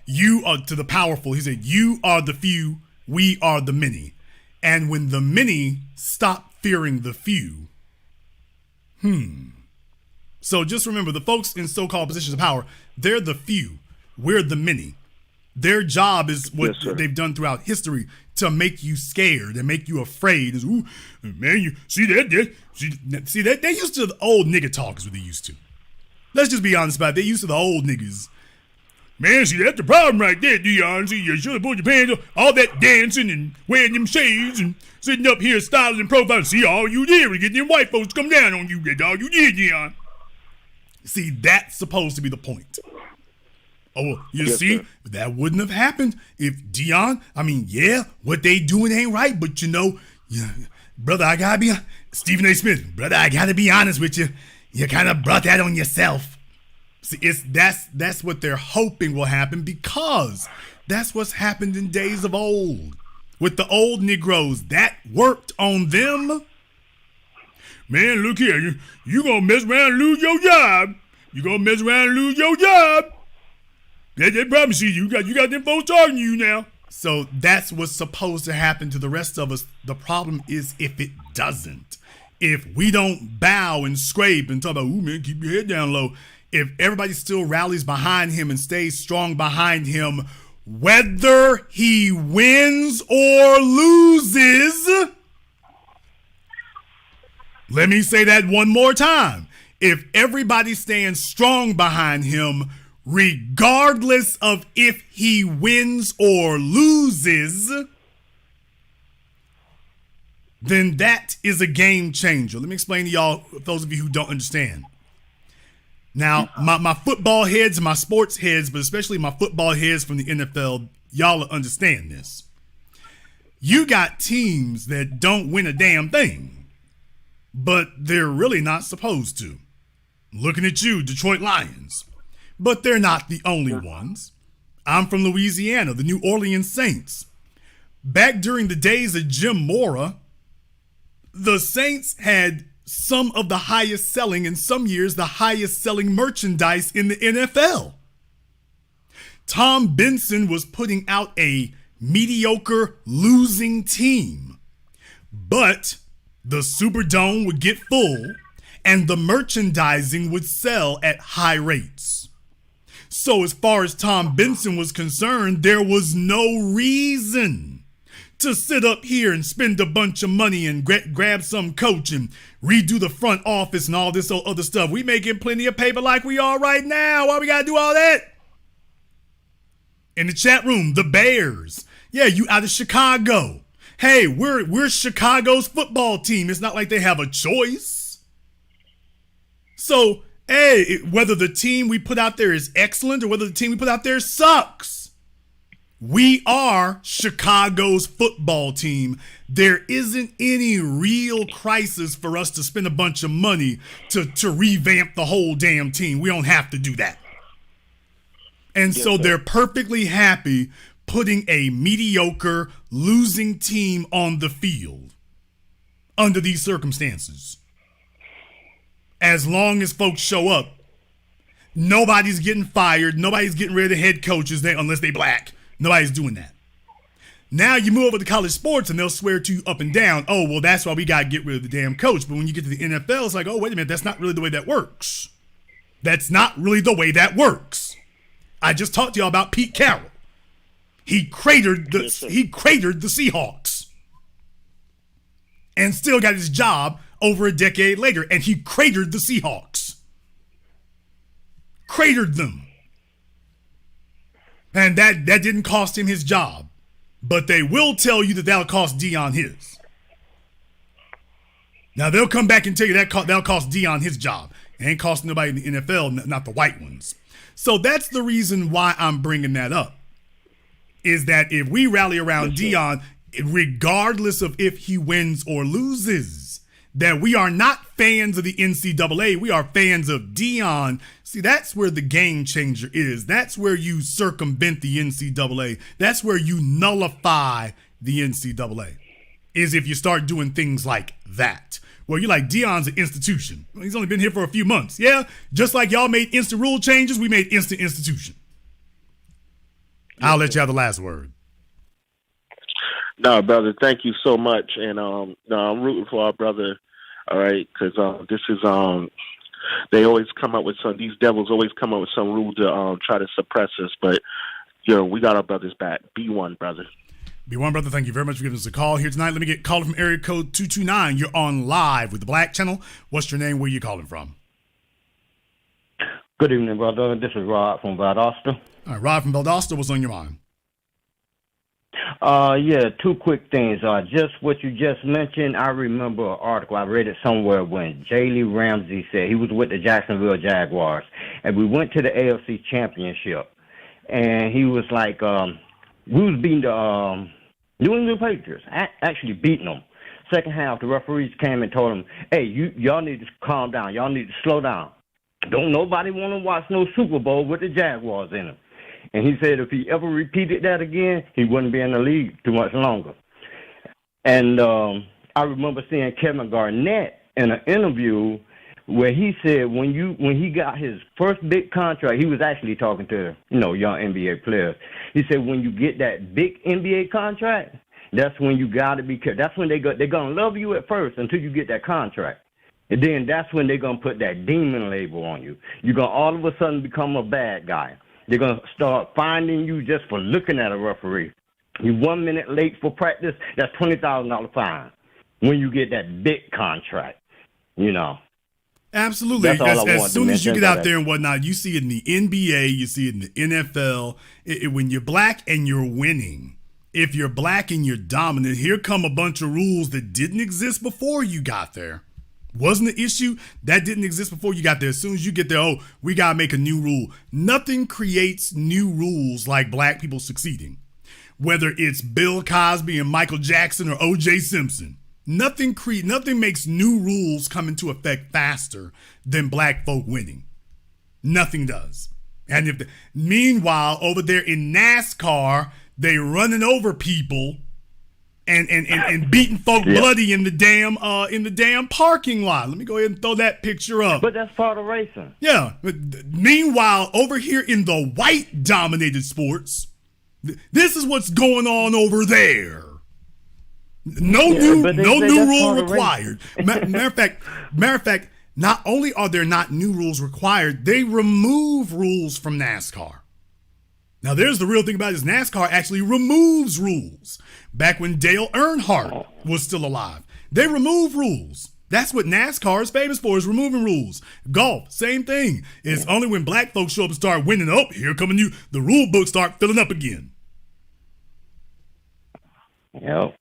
you are to the powerful. He said, "You are the few, we are the many." And when the many stop fearing the few, So just remember, the folks in so-called positions of power, they're the few, we're the many. Their job is what they've done throughout history to make you scared and make you afraid. Is, ooh, man, you see that? They used to the old nigga talk is what they used to. Let's just be honest about it. They used to the old niggas. Man, see, that's the problem right there, Dion. See, you should have put your pants on. All that dancing and wearing them shades and sitting up here styling and profiling. See, all you did was get them white folks to come down on you. That's all you did, Dion. See, that's supposed to be the point. Oh, you see, that wouldn't have happened if Dion, what they doing ain't right, but brother, I gotta be, Stephen A. Smith, brother, I gotta be honest with you. You kind of brought that on yourself. See, that's what they're hoping will happen, because that's what's happened in days of old. With the old Negroes, that worked on them. Man, look here, you gonna mess around and lose your job. You gonna mess around and lose your job. They promise you got them folks talking to you now. So that's what's supposed to happen to the rest of us. The problem is if it doesn't. If we don't bow and scrape and talk about, ooh man, keep your head down low. If everybody still rallies behind him and stays strong behind him, whether he wins or loses. Let me say that one more time. If everybody stands strong behind him, regardless of if he wins or loses, then that is a game changer. Let me explain to y'all, those of you who don't understand. Now, my football heads and my sports heads, but especially my football heads from the NFL, y'all understand this. You got teams that don't win a damn thing, but they're really not supposed to. Looking at you, Detroit Lions. But they're not the only ones. I'm from Louisiana, the New Orleans Saints. Back during the days of Jim Mora, the Saints had some of the highest selling, in some years, the highest selling merchandise in the NFL. Tom Benson was putting out a mediocre losing team, but the Superdome would get full and the merchandising would sell at high rates. So as far as Tom Benson was concerned, there was no reason to sit up here and spend a bunch of money and grab some coach and redo the front office and all this other stuff. We making plenty of paper like we are right now. Why we gotta do all that? In the chat room, the Bears. Yeah, you out of Chicago. Hey, we're Chicago's football team. It's not like they have a choice. So, hey, whether the team we put out there is excellent or whether the team we put out there sucks, we are Chicago's football team. There isn't any real crisis for us to spend a bunch of money to revamp the whole damn team. We don't have to do that. And so they're perfectly happy putting a mediocre, losing team on the field under these circumstances. As long as folks show up, nobody's getting fired. Nobody's getting rid of head coaches unless they black. Nobody's doing that. Now you move over to college sports and they'll swear to you up and down, oh, well, that's why we got to get rid of the damn coach. But when you get to the NFL, it's like, oh, wait a minute, that's not really the way that works. That's not really the way that works. I just talked to y'all about Pete Carroll. He cratered the Seahawks and still got his job over a decade later, and he cratered the Seahawks. Cratered them. And that didn't cost him his job. But they will tell you that'll cost Dion his. Now, they'll come back and tell you that'll cost Dion his job. It ain't costing nobody in the NFL, not the white ones. So that's the reason why I'm bringing that up. Is that if we rally around Dion, regardless of if he wins or loses, that we are not fans of the NCAA. We are fans of Deion. See, that's where the game changer is. That's where you circumvent the NCAA. That's where you nullify the NCAA, is if you start doing things like that. Well, you're like, Deion's an institution. Well, he's only been here for a few months. Yeah, just like y'all made instant rule changes, we made instant institution. I'll let you have the last word.
No, brother, thank you so much. And no, I'm rooting for our brother, all right, because this is they always come up with these devils always come up with some rule to try to suppress us, but we got our brothers back. Be one, brother.
Be one, brother. Thank you very much for giving us a call here tonight. Let me get called from area code 229. You're on live with the Black Channel. What's your name? Where are you calling from?
Good evening, brother. This is Rod from Valdosta.
All right, Rod from Valdosta. What's on your mind?
Yeah, two quick things. Just what you just mentioned, I remember an article, I read it somewhere when Jalen Ramsey said he was with the Jacksonville Jaguars, and we went to the AFC Championship, and he was like, we was beating the New England Patriots, actually beating them. Second half, the referees came and told them, hey, y'all need to calm down. Y'all need to slow down. Don't nobody want to watch no Super Bowl with the Jaguars in them. And he said if he ever repeated that again, he wouldn't be in the league too much longer. And I remember seeing Kevin Garnett in an interview where he said when he got his first big contract, he was actually talking to young NBA players. He said when you get that big NBA contract, that's when you got to be careful. That's when they're gonna love you at first until you get that contract. And then that's when they're going to put that demon label on you. You're going to all of a sudden become a bad guy. They're going to start finding you just for looking at a referee. You're 1 minute late for practice, that's $20,000 fine when you get that big contract,
Absolutely. As soon as you get out there and whatnot, you see it in the NBA, you see it in the NFL. When you're black and you're winning, if you're black and you're dominant, here come a bunch of rules that didn't exist before you got there. Wasn't an issue that didn't exist before you got there. As soon as you get there, we got to make a new rule. Nothing creates new rules like black people succeeding. Whether it's Bill Cosby and Michael Jackson or O.J. Simpson, nothing makes new rules come into effect faster than black folk winning. Nothing does. And meanwhile, over there in NASCAR, they running over people and beating folk bloody in the damn parking lot. Let me go ahead and throw that picture up.
But that's part of racing.
Yeah. Meanwhile, over here in the white-dominated sports, this is what's going on over there. No new rule required. Matter of fact, not only are there not new rules required, they remove rules from NASCAR. Now, there's the real thing about it is NASCAR actually removes rules. Back when Dale Earnhardt was still alive, they remove rules. That's what NASCAR is famous for, is removing rules. Golf, same thing. It's only when black folks show up and start winning, here coming you, the rule books start filling up again.
Yep.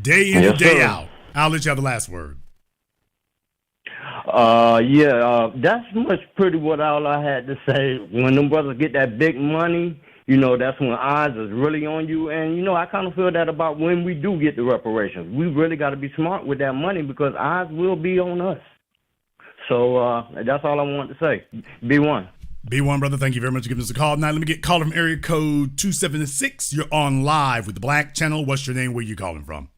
Day in and day out. I'll let you have the last word.
That's much pretty what all I had to say. When them brothers get that big money, that's when eyes is really on you. And, I kind of feel that about when we do get the reparations. We really got to be smart with that money because eyes will be on us. So that's all I want to say. Be one.
Be one, brother. Thank you very much for giving us a call. Now, let me get called from area code 276. You're on live with the Black Channel. What's your name? Where are you calling from?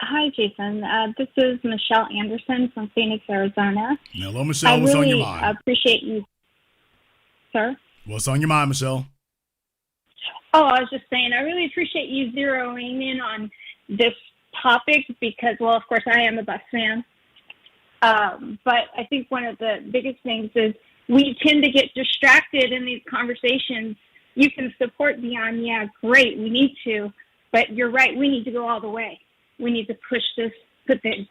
Hi, Jason. This is Michelle Anderson from Phoenix, Arizona.
Hello, Michelle. What's on your mind?
I appreciate you, sir.
What's on your mind, Michelle?
Oh, I was just saying, I really appreciate you zeroing in on this topic because, well, of course, I am a Bucs fan. But I think one of the biggest things is we tend to get distracted in these conversations. You can support Deion, yeah, great, we need to. But you're right, we need to go all the way. We need to push this, put the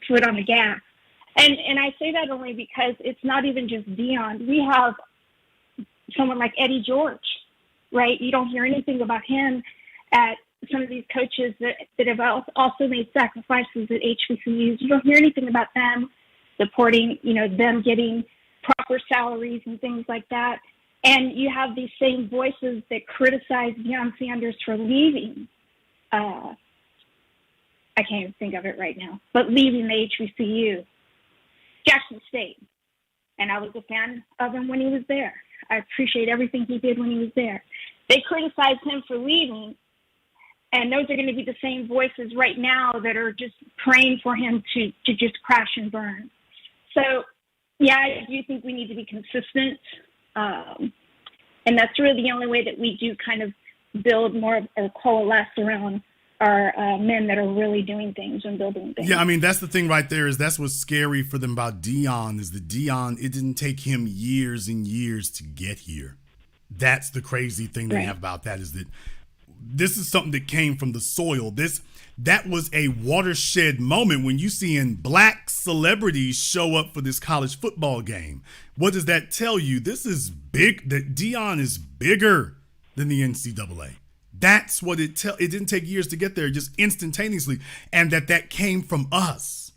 foot on the gas. And I say that only because it's not even just Deion. We have someone like Eddie George, right? You don't hear anything about him at some of these coaches that have also made sacrifices at HBCUs. You don't hear anything about them supporting, them getting proper salaries and things like that. And you have these same voices that criticize Deion Sanders for leaving. I can't even think of it right now, but leaving the HBCU, Jackson State. And I was a fan of him when he was there. I appreciate everything he did when he was there. They criticized him for leaving, and those are going to be the same voices right now that are just praying for him to just crash and burn. So, yeah, I do think we need to be consistent, and that's really the only way that we do kind of build more or coalesce around our men that are really doing things and building things.
Yeah, I mean, that's the thing right there, is that's what's scary for them about Deion, is that Deion, it didn't take him years and years to get here. That's the crazy thing they have about that, is that this is something that came from the soil. That was a watershed moment when you seeing black celebrities show up for this college football game. What does that tell you? This is big, that Deion is bigger than the NCAA. That's what it didn't take years to get there, just instantaneously, and that came from us.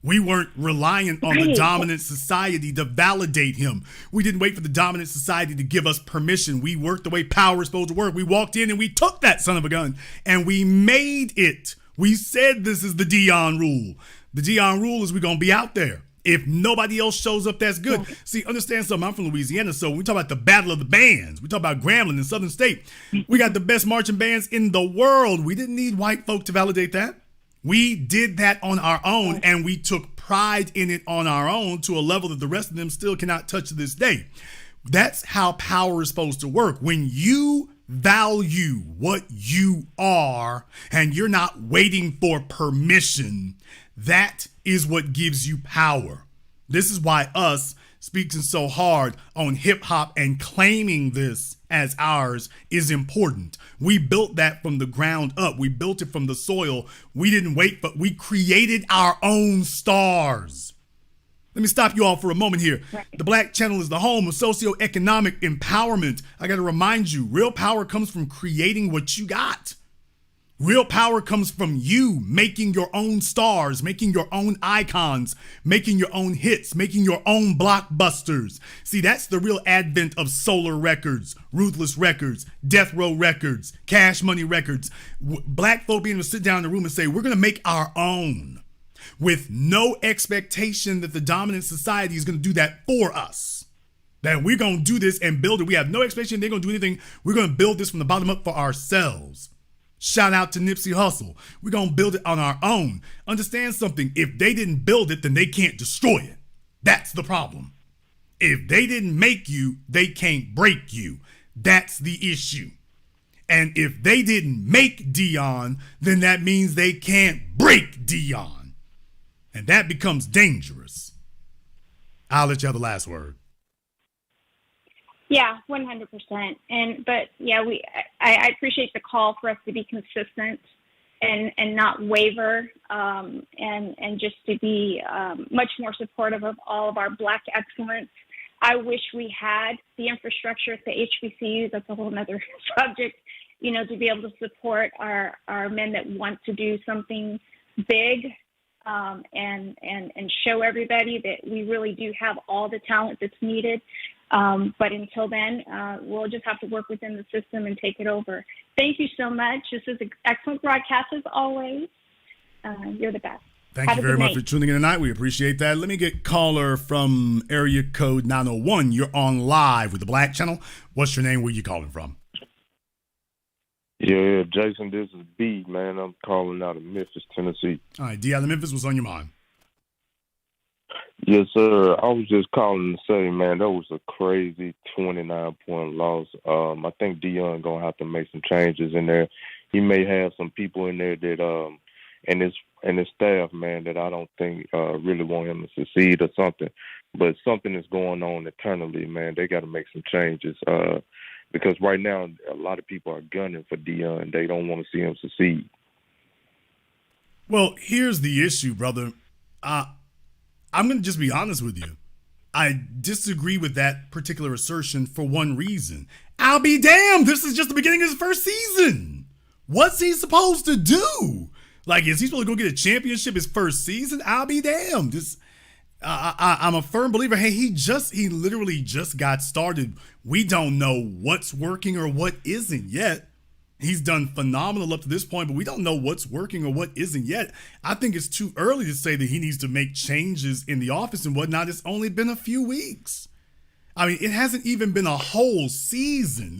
We weren't reliant on the dominant society to validate him. We didn't wait for the dominant society to give us permission. We worked the way power is supposed to work. We walked in and we took that son of a gun and we made it. We said this is the Deion rule. The Deion rule is we're going to be out there. If nobody else shows up, that's good. See, understand something. I'm from Louisiana, so when we talk about the battle of the bands, we talk about Grambling in Southern State. We got the best marching bands in the world. We didn't need white folk to validate that. We did that on our own, and we took pride in it on our own to a level that the rest of them still cannot touch to this day. That's how power is supposed to work. When you value what you are and you're not waiting for permission, that is what gives you power. This is why us speaking so hard on hip hop and claiming this as ours is important. We built that from the ground up. We built it from the soil. We didn't wait, but we created our own stars. Let me stop you all for a moment here. The Black Channel is the home of socioeconomic empowerment. I got to remind you, real power comes from creating what you got. Real power comes from you making your own stars, making your own icons, making your own hits, making your own blockbusters. See, that's the real advent of Solar Records, Ruthless Records, Death Row Records, Cash Money Records. Black folk being able to sit down in the room and say, we're going to make our own, with no expectation that the dominant society is going to do that for us. That we're going to do this and build it. We have no expectation they're going to do anything. We're going to build this from the bottom up for ourselves. Shout out to Nipsey Hussle. We're going to build it on our own. Understand something. If they didn't build it, then they can't destroy it. That's the problem. If they didn't make you, they can't break you. That's the issue. And if they didn't make Deion, then that means they can't break Deion. And that becomes dangerous. I'll let you have the last word.
Yeah, 100%. But yeah, I appreciate the call for us to be consistent and not waver, and just to be much more supportive of all of our Black excellence. I wish we had the infrastructure at the HBCUs. That's a whole other subject, to be able to support our men that want to do something big, and show everybody that we really do have all the talent that's needed. But until then, we'll just have to work within the system and take it over. Thank you so much. This is an excellent broadcast as always. You're the best.
Thank you very much for tuning in tonight. We appreciate that. Let me get caller from area code 901. You're on live with the Black Channel. What's your name? Where you calling from?
Yeah, Jason, this is B, man. I'm calling out of Memphis, Tennessee.
All right, D out of Memphis, what's on your mind?
Yes, sir. I was just calling to say, man, that was a crazy 29-point loss. I think Deion gonna have to make some changes in there. He may have some people in there that and his staff, man, that I don't think really want him to succeed or something. But something is going on internally, man. They got to make some changes because right now a lot of people are gunning for Deion. They don't want to see him succeed.
Well, here's the issue, brother. I'm going to just be honest with you. I disagree with that particular assertion for one reason. I'll be damned. This is just the beginning of his first season. What's he supposed to do? Like, is he supposed to go get a championship his first season? I'll be damned. I'm a firm believer. Hey, he literally just got started. We don't know what's working or what isn't yet. He's done phenomenal up to this point, but we don't know what's working or what isn't yet. I think it's too early to say that he needs to make changes in the office and whatnot. It's only been a few weeks. I mean, it hasn't even been a whole season.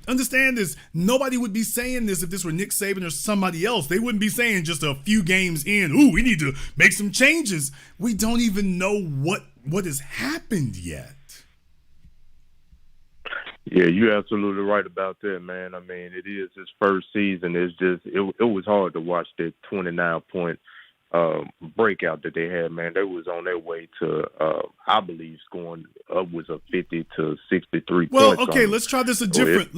Understand this. Nobody would be saying this if this were Nick Saban or somebody else. They wouldn't be saying just a few games in, ooh, we need to make some changes. We don't even know what has happened yet.
Yeah, you're absolutely right about that, man. I mean, it is his first season. It's just, it was hard to watch that 29-point breakout that they had, man. They was on their way to, I believe, scoring upwards of 50 to 63
well,
points.
Okay, let's try this a different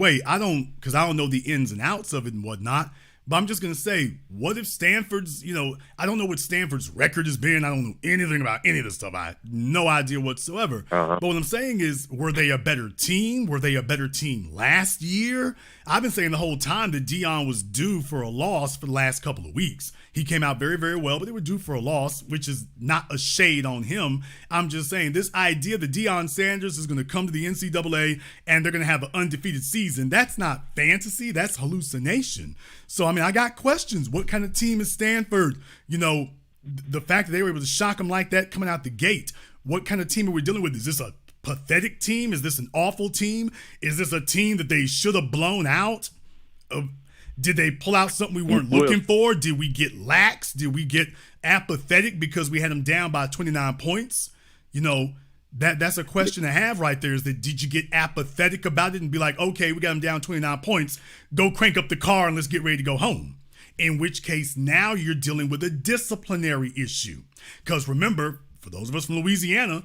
way. I don't know the ins and outs of it and whatnot. But I'm just going to say, what if Stanford's, I don't know what Stanford's record has been. I don't know anything about any of this stuff. I have no idea whatsoever. But what I'm saying is, were they a better team? Were they a better team last year? I've been saying the whole time that Deion was due for a loss for the last couple of weeks. He came out very, very well, but they were due for a loss, which is not a shade on him. I'm just saying this idea that Deion Sanders is going to come to the NCAA and they're going to have an undefeated season, that's not fantasy. That's hallucination. So, I mean, I got questions. What kind of team is Stanford? The fact that they were able to shock him like that coming out the gate. What kind of team are we dealing with? Is this a pathetic team? Is this an awful team? Is this a team that they should have blown out? Did they pull out something we weren't looking for? Did we get lax? Did we get apathetic because we had them down by 29 points? That's a question to have right there, is that did you get apathetic about it and be like, okay, we got them down 29 points, go crank up the car and let's get ready to go home? In which case, now you're dealing with a disciplinary issue. Because remember, for those of us from Louisiana,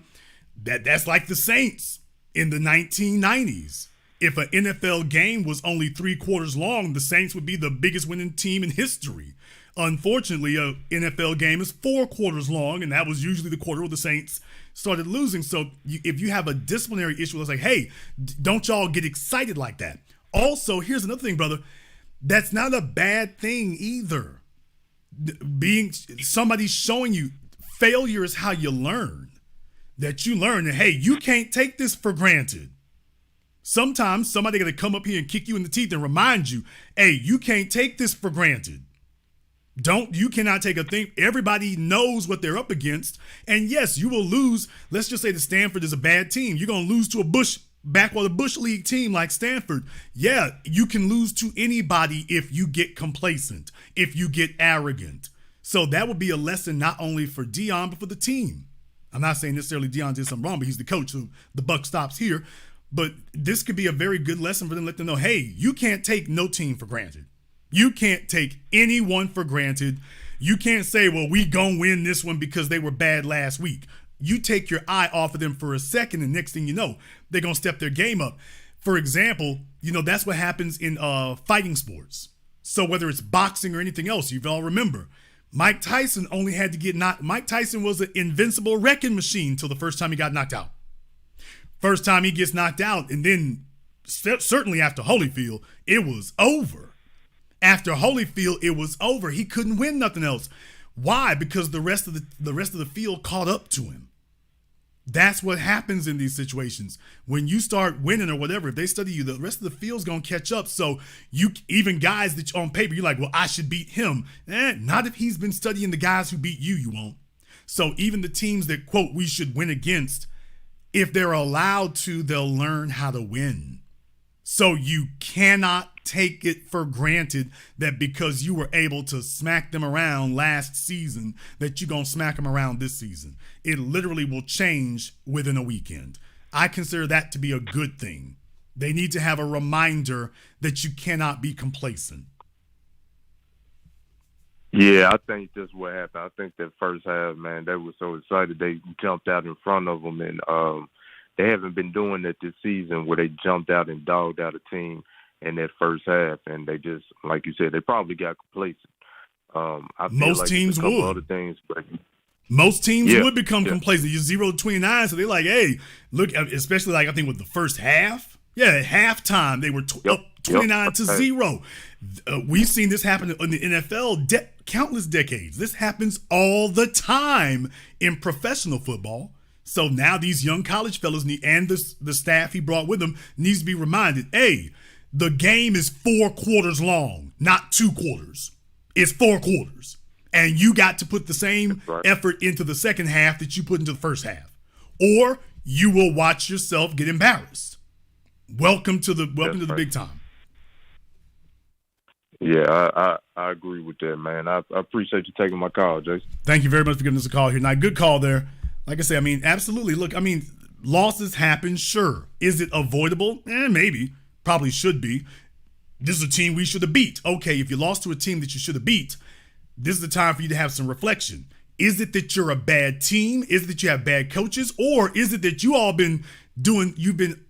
that's like the Saints in the 1990s. If an NFL game was only 3 quarters long, the Saints would be the biggest winning team in history. Unfortunately, an NFL game is 4 quarters long, and that was usually the quarter where the Saints started losing. So if you have a disciplinary issue, it's like, hey, don't y'all get excited like that. Also, here's another thing, brother. That's not a bad thing either. Being somebody showing you failure is how you learn. That you learn that, hey, you can't take this for granted. Sometimes somebody got to come up here and kick you in the teeth and remind you, hey, you can't take this for granted. You cannot take a thing. Everybody knows what they're up against. And yes, you will lose. Let's just say that Stanford is a bad team. You're going to lose to a backwater Bush League team like Stanford. Yeah, you can lose to anybody if you get complacent, if you get arrogant. So that would be a lesson not only for Deion, but for the team. I'm not saying necessarily Deion did something wrong, but he's the coach, so the buck stops here. But this could be a very good lesson for them to let them know, hey, you can't take no team for granted. You can't take anyone for granted. You can't say, well, we gonna win this one because they were bad last week. You take your eye off of them for a second, and next thing you know, they're gonna step their game up. For example, that's what happens in fighting sports. So whether it's boxing or anything else, you all remember, Mike Tyson only had to get knocked. Mike Tyson was an invincible wrecking machine till the first time he got knocked out. First time he gets knocked out, and then certainly after Holyfield, it was over. After Holyfield, it was over. He couldn't win nothing else. Why? Because the rest of the field caught up to him. That's what happens in these situations. When you start winning or whatever, if they study you, the rest of the field's gonna catch up. So even guys that on paper, you're like, well, I should beat him. Not if he's been studying the guys who beat you, you won't. So even the teams that, quote, we should win against, if they're allowed to, they'll learn how to win. So you cannot take it for granted that because you were able to smack them around last season, that you're going to smack them around this season. It literally will change within a weekend. I consider that to be a good thing. They need to have a reminder that you cannot be complacent.
Yeah, I think that's what happened. I think that first half, man, they were so excited they jumped out in front of them, and they haven't been doing that this season where they jumped out and dogged out a team in that first half, and they just, like you said, they probably got complacent. I feel
Most
like
teams
a couple
would.
Other things, but
most teams would become complacent. You're 0-29, so they're like, hey, look, especially like I think with the first half. Yeah, at halftime, they were up 29-0. We've seen this happen in the NFL countless decades. This happens all the time in professional football. So now these young college fellas and the staff he brought with him needs to be reminded, hey, the game is 4 quarters long, not 2 quarters. It's 4 quarters. And you got to put the same effort into the second half that you put into the first half. Or you will watch yourself get embarrassed. Welcome to the big time.
Yeah, I agree with that, man. I appreciate you taking my call, Jason.
Thank you very much for giving us a call here. Now, good call there. Like I say, I mean, absolutely. Look, I mean, losses happen, sure. Is it avoidable? Maybe. Probably should be. This is a team we should have beat. Okay, if you lost to a team that you should have beat, this is the time for you to have some reflection. Is it that you're a bad team? Is it that you have bad coaches? Or is it that you've been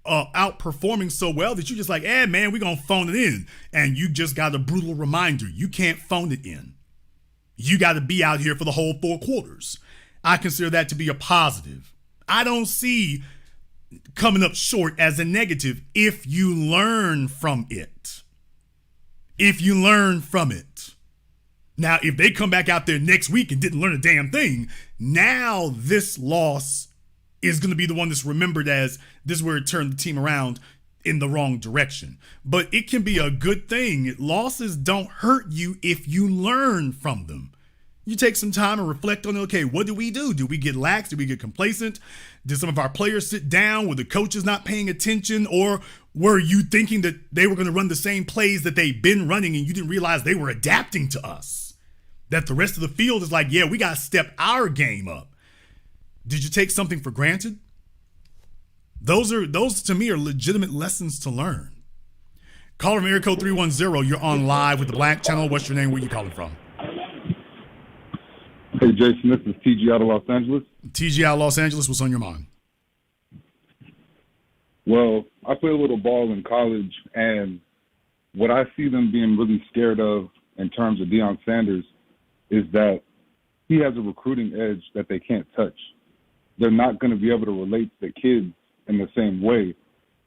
outperforming so well that you're just like, man, we're going to phone it in. And you just got a brutal reminder. You can't phone it in. You got to be out here for the whole 4 quarters. I consider that to be a positive. I don't see coming up short as a negative if you learn from it. If you learn from it. Now, if they come back out there next week and didn't learn a damn thing, now this loss is going to be the one that's remembered as this is where it turned the team around in the wrong direction. But it can be a good thing. Losses don't hurt you if you learn from them. You take some time and reflect on, okay, what did we do? Did we get lax? Did we get complacent? Did some of our players sit down? Were the coaches not paying attention? Or were you thinking that they were going to run the same plays that they've been running and you didn't realize they were adapting to us? That the rest of the field is like, yeah, we got to step our game up. Did you take something for granted? Those to me are legitimate lessons to learn. Caller from area code 310. You're on live with the Black Channel. What's your name? Where you calling from?
Hey, Jason, this is TG out of Los Angeles.
TG out of Los Angeles, what's on your mind?
Well, I played a little ball in college, and what I see them being really scared of in terms of Deion Sanders is that he has a recruiting edge that they can't touch. They're not going to be able to relate to the kids in the same way.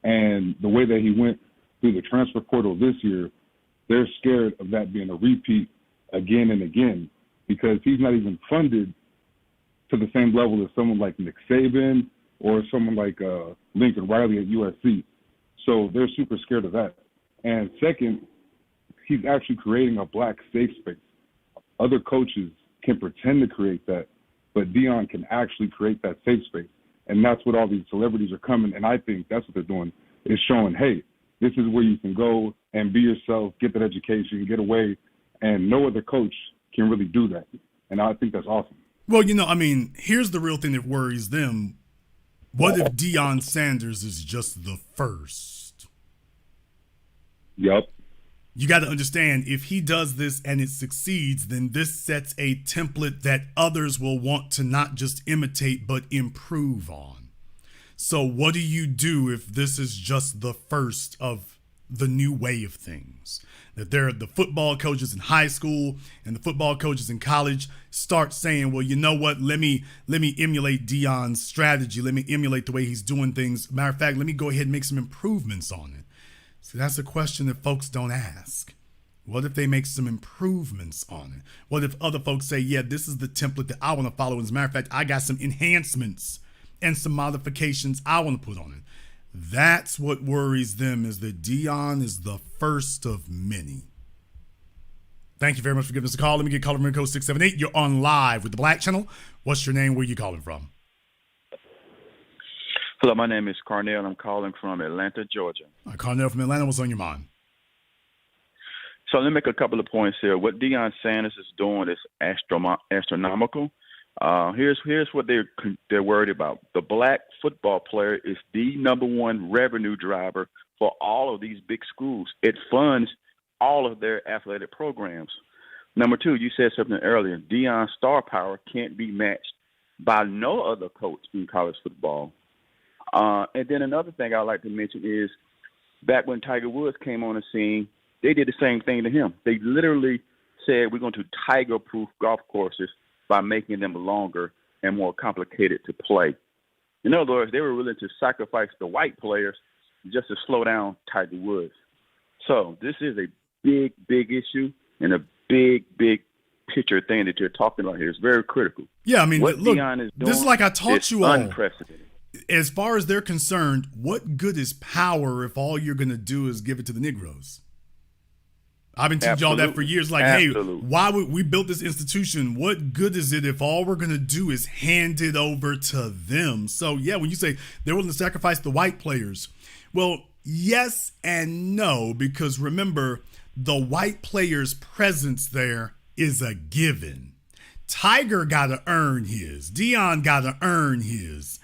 And the way that he went through the transfer portal this year, they're scared of that being a repeat again and again, because he's not even funded to the same level as someone like Nick Saban or someone like Lincoln Riley at USC. So they're super scared of that. And second, he's actually creating a black safe space. Other coaches can pretend to create that, but Deion can actually create that safe space. And that's what all these celebrities are coming. And I think that's what they're doing, is showing, hey, this is where you can go and be yourself, get that education, get away. And no other coach can really do that. And I think that's awesome.
Well, here's the real thing that worries them. What if Deion Sanders is just the first?
Yep.
You got to understand, if he does this and it succeeds, then this sets a template that others will want to not just imitate, but improve on. So what do you do if this is just the first of the new way of things? That the football coaches in high school and the football coaches in college start saying, well, you know what? Let me emulate Deion's strategy. Let me emulate the way he's doing things. Matter of fact, let me go ahead and make some improvements on it. So that's a question that folks don't ask. What if they make some improvements on it? What if other folks say, yeah, this is the template that I want to follow. As a matter of fact, I got some enhancements and some modifications I want to put on it. That's what worries them, is that Deion is the first of many. Thank you very much for giving us a call. Let me get caller from code 678. You're on live with the Black Channel. What's your name? Where are you calling from?
Hello, my name is Carnell. I'm calling from Atlanta, Georgia.
Carnell from Atlanta, what's on your mind?
So let me make a couple of points here. What Deion Sanders is doing is astronomical. Here's what they're worried about. The black football player is the number one revenue driver for all of these big schools. It funds all of their athletic programs. Number two, you said something earlier. Deion's star power can't be matched by no other coach in college football. And then another thing I'd like to mention is back when Tiger Woods came on the scene, they did the same thing to him. They literally said, we're going to tiger-proof golf courses by making them longer and more complicated to play. In other words, they were willing to sacrifice the white players just to slow down Tiger Woods. So this is a big issue and a big picture thing that you're talking about here. It's very critical.
Yeah, I mean,
what
look,
Deion is doing,
this is like I taught you all.
Unprecedented.
As far as they're concerned, what good is power if all you're going to do is give it to the Negroes? I've been teaching y'all that for years. Like, hey, why would we build this institution? What good is it if all we're going to do is hand it over to them? So, yeah, when you say they're willing to sacrifice the white players, well, yes and no, because remember, the white players' presence there is a given. Tiger got to earn his. Deion got to earn his.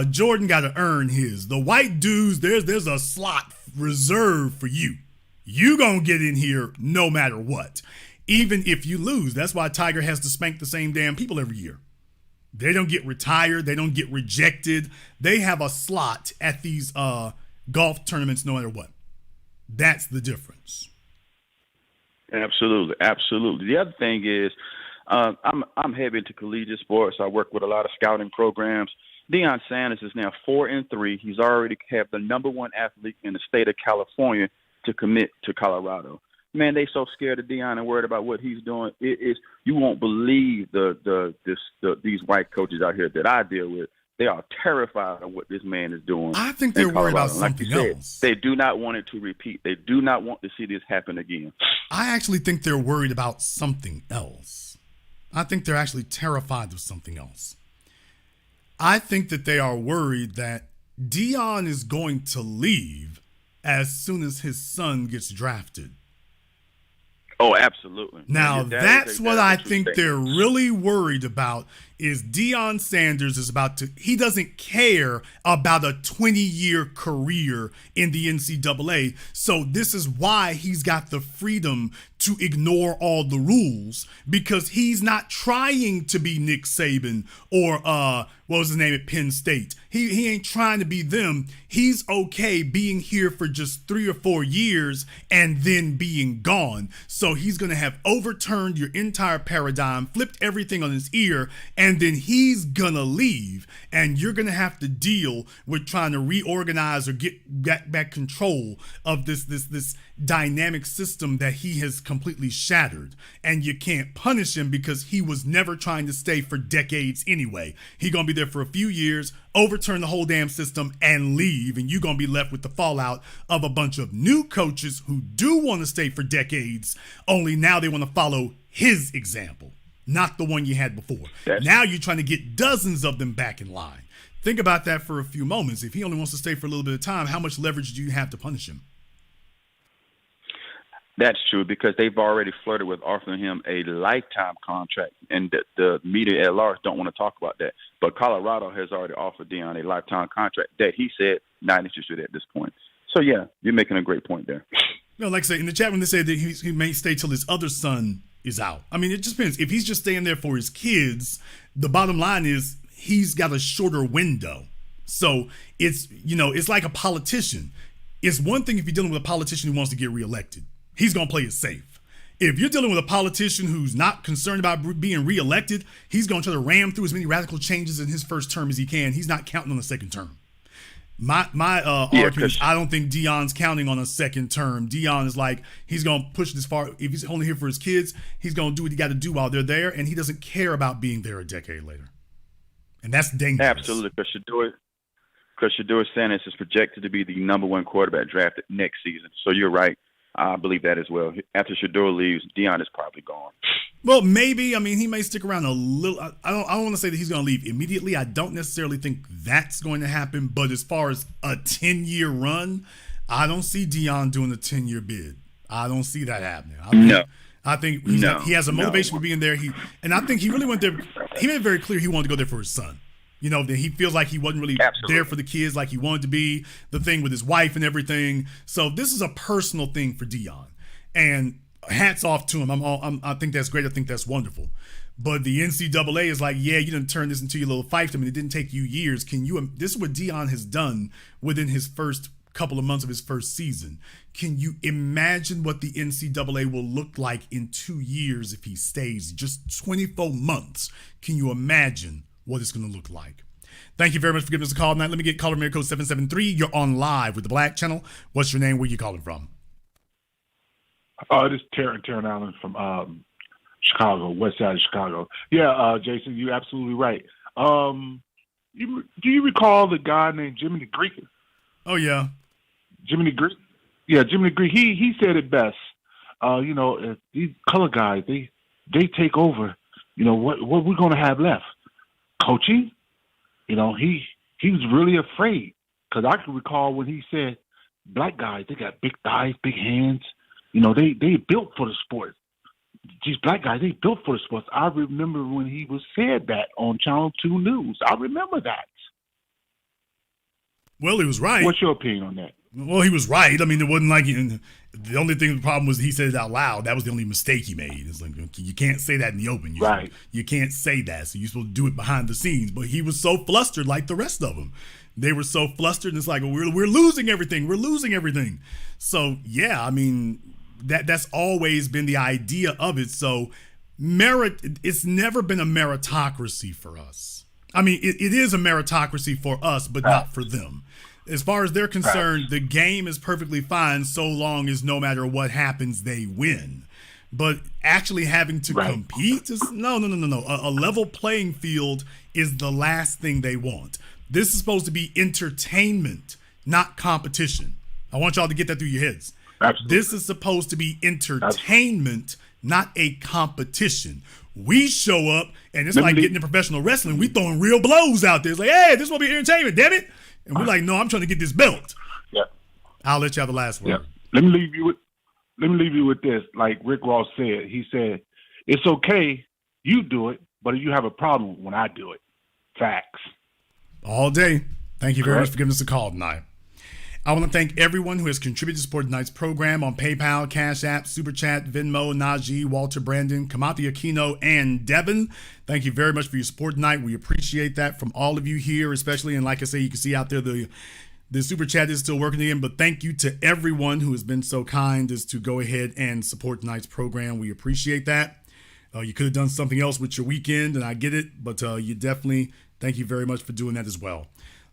Jordan got to earn his. The white dudes, there's a slot reserved for you. You gonna get in here no matter what, even if you lose. That's why Tiger has to spank the same damn people every year. They don't get retired. They don't get rejected. They have a slot at these golf tournaments no matter what. That's the difference.
Absolutely. The other thing is, I'm heavy into collegiate sports. I work with a lot of scouting programs. Deion Sanders is now 4-3. He's already have the number one athlete in the state of California to commit to Colorado. Man, they so scared of Deion and worried about what he's doing. It is, you won't believe these white coaches out here that I deal with. They are terrified of what this man is doing.
I think they're worried about something else.
They do not want it to repeat. They do not want to see this happen again.
I actually think they're worried about something else. I think they're actually terrified of something else. I think that they are worried that Deion is going to leave as soon as his son gets drafted.
Oh, absolutely.
Now, that's what I think they're really worried about is Deion Sanders is about to, he doesn't care about a 20-year career in the NCAA. So this is why he's got the freedom to ignore all the rules, because he's not trying to be Nick Saban or what was his name at Penn State. He ain't trying to be them. He's okay being here for just 3 or 4 years and then being gone. So he's going to have overturned your entire paradigm, flipped everything on his ear, and then he's going to leave. And you're going to have to deal with trying to reorganize or get back control of this dynamic system that he has completely shattered. And you can't punish him because he was never trying to stay for decades anyway. He's going to be there for a few years, overturn the whole damn system, and leave. And you're going to be left with the fallout of a bunch of new coaches who do want to stay for decades, only now they want to follow his example, not the one you had before. Now you're trying to get dozens of them back in line. Think about that for a few moments. If he only wants to stay for a little bit of time, how much leverage do you have to punish him?
That's true, because they've already flirted with offering him a lifetime contract, and the media at large don't want to talk about that. But Colorado has already offered Deion a lifetime contract that he said not interested at this point. So, yeah, you're making a great point there.
No, like I said, in the chat when they said that he may stay till his other son is out. I mean, it just depends. If he's just staying there for his kids, the bottom line is he's got a shorter window. So it's, it's like a politician. It's one thing if you're dealing with a politician who wants to get reelected. He's going to play it safe. If you're dealing with a politician who's not concerned about being reelected, he's going to try to ram through as many radical changes in his first term as he can. He's not counting on a second term. My argument is I don't think Deion's counting on a second term. Deion is like, he's going to push this far. If he's only here for his kids, he's going to do what he got to do while they're there, and he doesn't care about being there a decade later. And that's dangerous.
Absolutely, because Shedeur Sanders is projected to be the number one quarterback drafted next season. So you're right. I believe that as well. After Shedeur leaves, Deion is probably gone.
Well, maybe. I mean, he may stick around a little. I don't want to say that he's going to leave immediately. I don't necessarily think that's going to happen. But as far as a 10-year run, I don't see Deion doing a 10-year bid. I don't see that happening. I think he has a motivation for being there. And I think he really went there. He made it very clear he wanted to go there for his son. That he feels like he wasn't really there for the kids like he wanted to be, the thing with his wife and everything. So this is a personal thing for Deion. And hats off to him. I think that's great. I think that's wonderful. But the NCAA is like, yeah, you didn't turn this into your little fiefdom, and it didn't take you years. This is what Deion has done within his first couple of months of his first season. Can you imagine what the NCAA will look like in 2 years if he stays? Just 24 months. Can you imagine what it's going to look like? Thank you very much for giving us a call tonight. Let me get caller number code 773. You're on live with the Black Channel. What's your name? Where you calling from?
This is Taryn Allen from Chicago, west side of Chicago. Yeah, Jason, you're absolutely right. Do you recall the guy named Jimmy the Greek?
Oh yeah,
Jimmy the Greek. Yeah, Jimmy the Greek. He said it best. If these color guys they take over, what we're gonna have left? Coaching. He was really afraid because I can recall when he said, "Black guys, they got big thighs, big hands. They built for the sport. These black guys, they built for the sports." I remember when he was said that on Channel 2 News. I remember that.
Well, he was right.
What's your opinion on that?
Well, he was right. I mean, it wasn't like the only thing. The problem was he said it out loud. That was the only mistake he made. It's like you can't say that in the open. You can't say that. So you're supposed to do it behind the scenes. But he was so flustered, like the rest of them. They were so flustered. And it's like we're losing everything. We're losing everything. So yeah, I mean that's always been the idea of it. So it's never been a meritocracy for us. I mean, it is a meritocracy for us, but not for them. As far as they're concerned, the game is perfectly fine so long as no matter what happens, they win. But actually having to compete is no. A level playing field is the last thing they want. This is supposed to be entertainment, not competition. I want y'all to get that through your heads.
Absolutely.
This is supposed to be entertainment, not a competition. We show up, and it's like getting in professional wrestling. We throwing real blows out there. It's like, hey, this will be entertainment, damn it. And we're like, no, I'm trying to get this belt.
Yeah.
I'll let you have the last word.
Yeah. Let me leave you with this. Like Rick Ross said, he said, "It's okay, you do it, but you have a problem when I do it." Facts.
All day. Thank you very much for giving us a call tonight. I want to thank everyone who has contributed to support tonight's program on PayPal, CashApp, Super Chat, Venmo, Najee, Walter, Brandon, Kamati Aquino, and Devin. Thank you very much for your support tonight. We appreciate that from all of you here, especially. And like I say, you can see out there the Super Chat is still working again. But thank you to everyone who has been so kind as to go ahead and support tonight's program. We appreciate that. You could have done something else with your weekend, and I get it. But you definitely, thank you very much for doing that as well.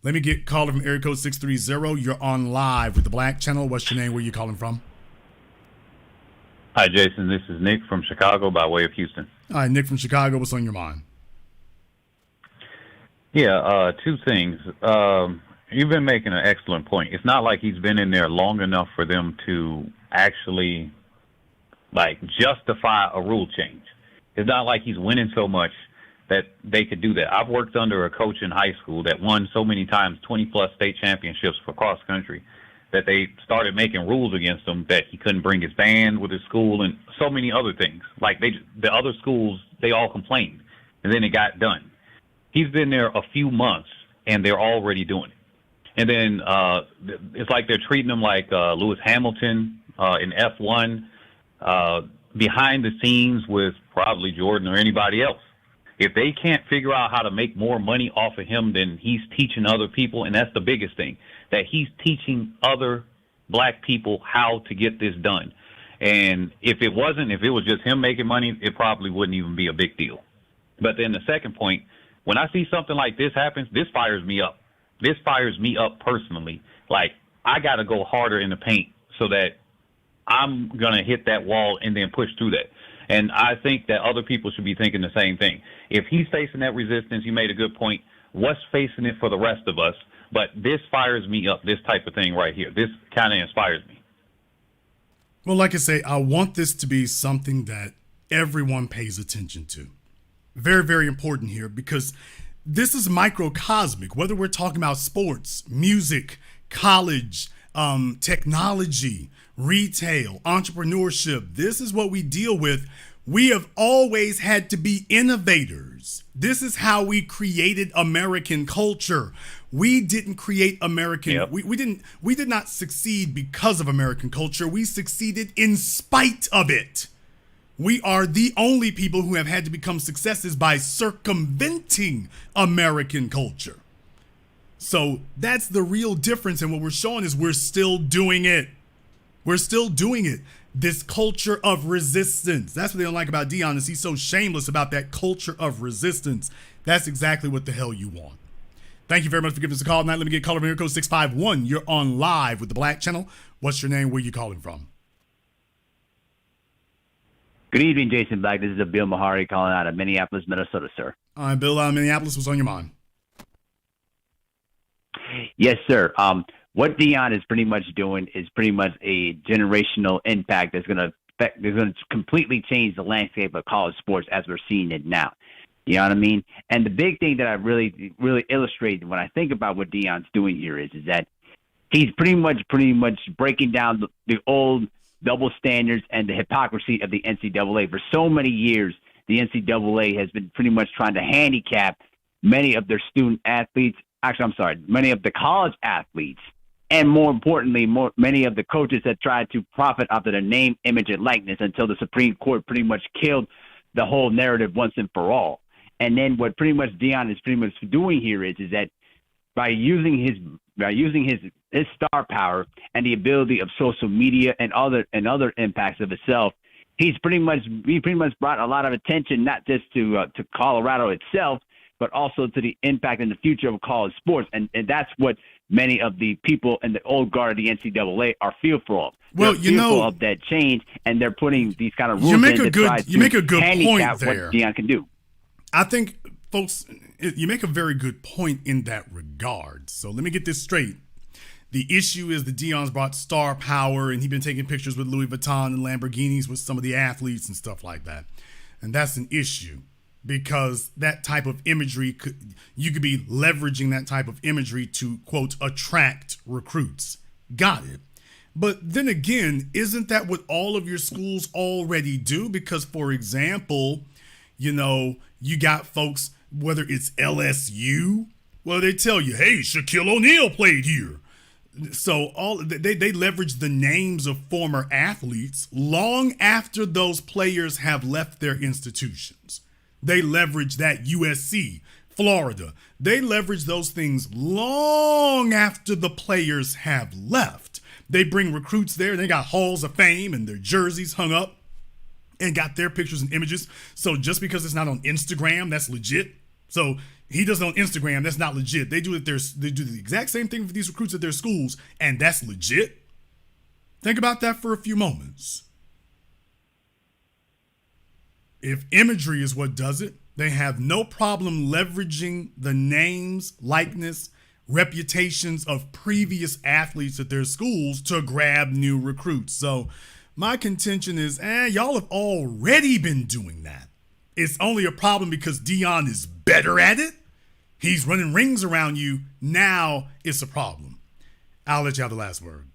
Let me get caller from area code 630. You're on live with the Black Channel. What's your name? Where are you calling from?
Hi, Jason. This is Nick from Chicago by way of Houston.
All right, Nick from Chicago. What's on your mind?
Yeah, two things. You've been making an excellent point. It's not like he's been in there long enough for them to actually, justify a rule change. It's not like he's winning so much that they could do that. I've worked under a coach in high school that won so many times, 20-plus state championships for cross country, that they started making rules against him that he couldn't bring his band with his school and so many other things. The other schools, they all complained, and then it got done. He's been there a few months, and they're already doing it. And then it's like they're treating him like Lewis Hamilton in F1, behind the scenes with probably Jordan or anybody else. If they can't figure out how to make more money off of him than he's teaching other people, and that's the biggest thing, that he's teaching other black people how to get this done. And if it was just him making money, it probably wouldn't even be a big deal. But then the second point, when I see something like this happen, this fires me up. This fires me up personally. Like, I got to go harder in the paint so that I'm going to hit that wall and then push through that. And I think that other people should be thinking the same thing. If he's facing that resistance, you made a good point. What's facing it for the rest of us? But this fires me up, this type of thing right here. This kind of inspires me.
Well, like I say, I want this to be something that everyone pays attention to. Very, very important here, because this is microcosmic, whether we're talking about sports, music, college, technology, retail, entrepreneurship. This is what we deal with. We have always had to be innovators. This is how we created American culture. We didn't create American. Yep. We did not succeed because of American culture. We succeeded in spite of it. We are the only people who have had to become successes by circumventing American culture. So that's the real difference. And what we're showing is we're still doing it. We're still doing it. This culture of resistance. That's what they don't like about Deion, is he's so shameless about that culture of resistance. That's exactly what the hell you want. Thank you very much for giving us a call tonight. Let me get caller from here code 651. You're on live with the Black Channel. What's your name? Where you calling from?
Good evening, Jason Black. This is Bill Mahari calling out of Minneapolis, Minnesota, sir.
All right, Bill, Minneapolis, what's on your mind?
Yes, sir. What Dion is pretty much doing is pretty much a generational impact that's going to completely change the landscape of college sports as we're seeing it now. You know what I mean? And the big thing that I really illustrate when I think about what Dion's doing here is that he's pretty much breaking down the old double standards and the hypocrisy of the NCAA. For so many years, the NCAA has been pretty much trying to handicap many of their student athletes. Actually, I'm sorry, many of the college athletes. And more importantly, many of the coaches have tried to profit off of their name, image, and likeness until the Supreme Court pretty much killed the whole narrative once and for all. And then what pretty much Dion is pretty much doing here is that by using his star power and the ability of social media and other impacts of itself, he pretty much brought a lot of attention not just to Colorado itself, but also to the impact and the future of college sports. And that's what many of the people in the old guard of the NCAA are fearful of.
Well,
they're fearful of that change, and they're putting these kind of rules
you make
in
a
to
good,
try
you make a
to
good
handicap
point there.
what Dion can do.
I think, folks, you make a very good point in that regard. So let me get this straight. The issue is that Dion's brought star power, and he's been taking pictures with Louis Vuitton and Lamborghinis with some of the athletes and stuff like that. And that's an issue because that type of imagery, you could be leveraging that type of imagery to, quote, attract recruits. Got it. But then again, isn't that what all of your schools already do? Because, for example, you know, you got folks, whether it's LSU, well, they tell you, hey, Shaquille O'Neal played here. So they leverage the names of former athletes long after those players have left their institutions. They leverage that USC, Florida. They leverage those things long after the players have left. They bring recruits there. They got halls of fame and their jerseys hung up and got their pictures and images. So just because it's not on Instagram, that's legit. So he does it on Instagram, that's not legit. They do the exact same thing for these recruits at their schools, and that's legit. Think about that for a few moments. If imagery is what does it, they have no problem leveraging the names, likeness, reputations of previous athletes at their schools to grab new recruits. So my contention is, y'all have already been doing that. It's only a problem because Dion is better at it. He's running rings around you. Now it's a problem. I'll let you have the last word.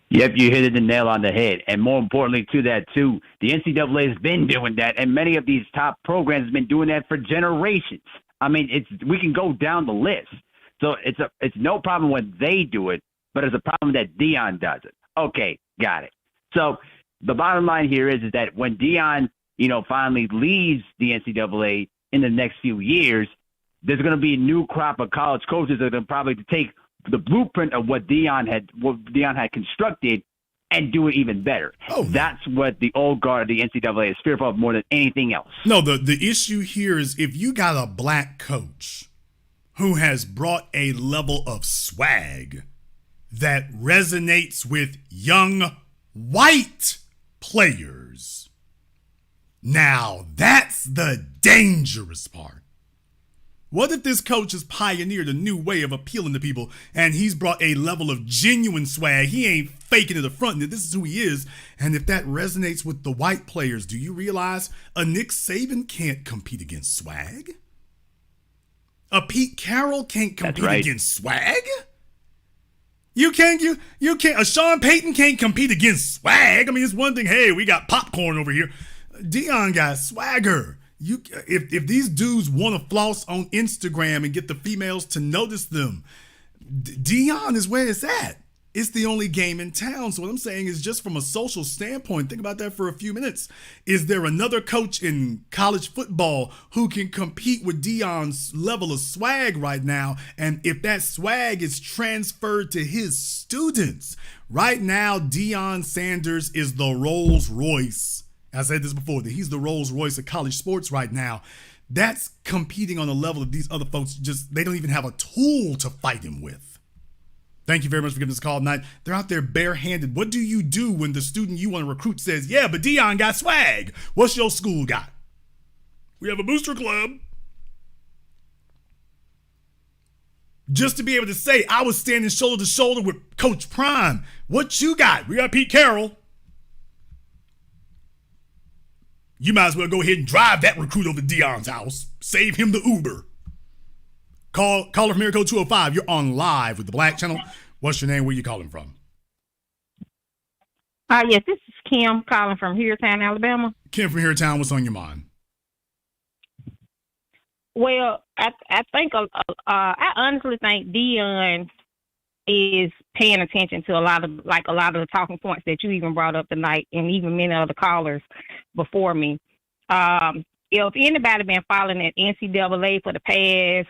Yep, you hit the nail on the head. And more importantly to that, too, the NCAA has been doing that, and many of these top programs have been doing that for generations. I mean, we can go down the list. So it's no problem when they do it, but it's a problem that Dion does it. Okay, got it. So the bottom line here is that when Dion, finally leaves the NCAA in the next few years, there's going to be a new crop of college coaches that are going to probably take the blueprint of what Dion had constructed and do it even better. Oh. That's what the old guard of the NCAA is fearful of more than anything else.
No, the issue here is if you got a black coach who has brought a level of swag that resonates with young white players, now that's the dangerous part. What if this coach has pioneered a new way of appealing to people and he's brought a level of genuine swag? He ain't faking it the front. This is who he is. And if that resonates with the white players, do you realize a Nick Saban can't compete against swag? A Pete Carroll can't compete against swag? You can't. A Sean Payton can't compete against swag. I mean, it's one thing. Hey, we got popcorn over here. Dion got swagger. If these dudes want to floss on Instagram and get the females to notice them, Dion is where it's at. It's the only game in town. So what I'm saying is, just from a social standpoint, think about that for a few minutes. Is there another coach in college football who can compete with Dion's level of swag right now? And if that swag is transferred to his students, right now, Deion Sanders is the Rolls Royce. I said this before, that he's the Rolls Royce of college sports right now. That's competing on the level of these other folks. They don't even have a tool to fight him with. Thank you very much for giving us a call tonight. They're out there barehanded. What do you do when the student you want to recruit says, yeah, but Dion got swag? What's your school got? We have a booster club. Just to be able to say, I was standing shoulder to shoulder with Coach Prime. What you got? We got Pete Carroll. You might as well go ahead and drive that recruit over to Dion's house. Save him the Uber. Caller from Area Code 205. You're on live with the Black Channel. What's your name? Where you calling from?
Yes, this is Kim calling from Hueytown, Alabama.
Kim from Hueytown, what's on your mind?
Well, I think I honestly think Dion is paying attention to a lot of the talking points that you even brought up tonight, and even many other callers before me. If anybody been following that NCAA for the past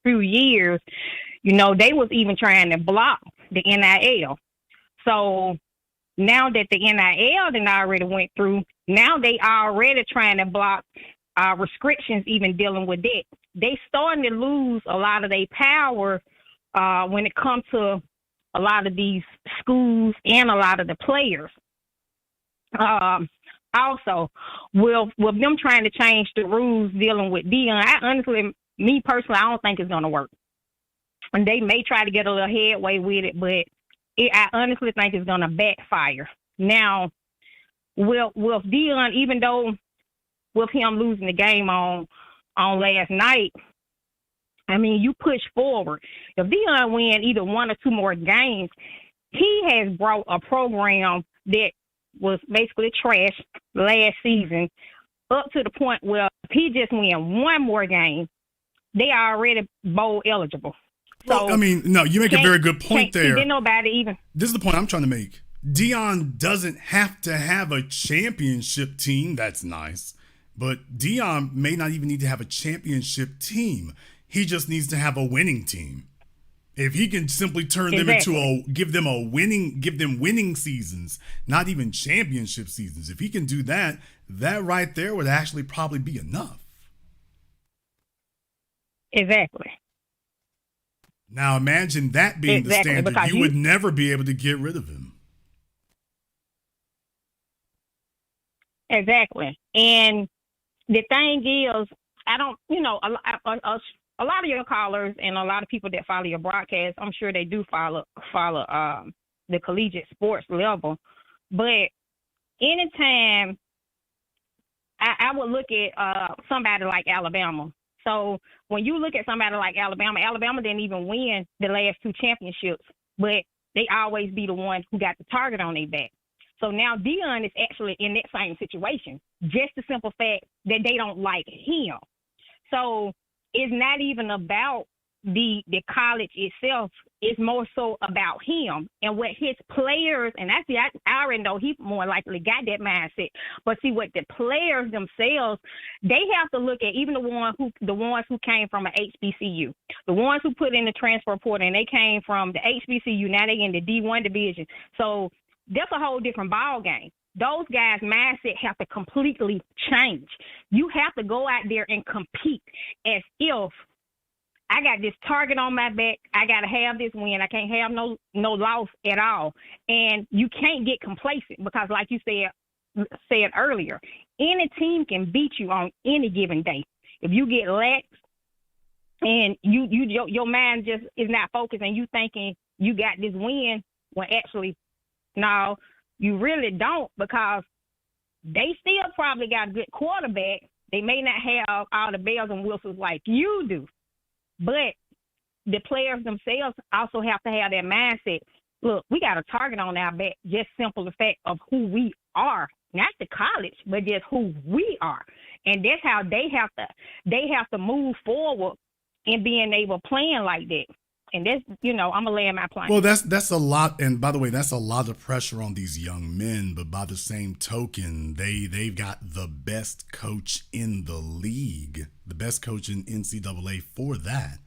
few years, they was even trying to block the NIL. So now that the NIL then already went through, now they already trying to block restrictions even dealing with that. They starting to lose a lot of their power when it comes to a lot of these schools and a lot of the players. Also, with them trying to change the rules dealing with Dion, me personally, I don't think it's going to work. And they may try to get a little headway with it, but I honestly think it's going to backfire. Now, with Dion, even though with him losing the game on last night, I mean, you push forward. If Dion win either one or two more games, he has brought a program that was basically trash last season up to the point where if he just win one more game, they are already bowl eligible. So,
well, I mean, no, you make a very good point there.
Didn't nobody even.
This is the point I'm trying to make. Dion doesn't have to have a championship team. That's nice. But Dion may not even need to have a championship team. He just needs to have a winning team. If he can simply turn them into give them winning seasons, not even championship seasons. If he can do that, that right there would actually probably be enough.
Exactly.
Now imagine that being the standard. You would never be able to get rid of him.
Exactly. And the thing is, I don't, a lot of your callers and a lot of people that follow your broadcast, I'm sure they do follow the collegiate sports level. But anytime I would look at somebody like Alabama. So when you look at somebody like Alabama didn't even win the last two championships, but they always be the ones who got the target on their back. So now Dion is actually in that same situation. Just the simple fact that they don't like him. So it's not even about the college itself. It's more so about him and what his players, and I already know he more likely got that mindset. But see, what the players themselves, they have to look at, even the ones who came from an HBCU, the ones who put in the transfer portal and they came from the HBCU, now they in the D1 division. So that's a whole different ball game. Those guys' mindset have to completely change. You have to go out there and compete as if I got this target on my back. I got to have this win. I can't have no loss at all. And you can't get complacent because, like you said earlier, any team can beat you on any given day. If you get lax and your mind just is not focused and you thinking you got this win, when actually, no, you really don't, because they still probably got a good quarterback. They may not have all the bells and whistles like you do, but the players themselves also have to have that mindset. Look, we got a target on our back, just simple the fact of who we are, not the college, but just who we are. And that's how they have to move forward in being able to plan like that. And that's, I'm going to land my plane.
Well, that's a lot. And by the way, that's a lot of pressure on these young men. But by the same token, they've got the best coach in the league, the best coach in NCAA for that.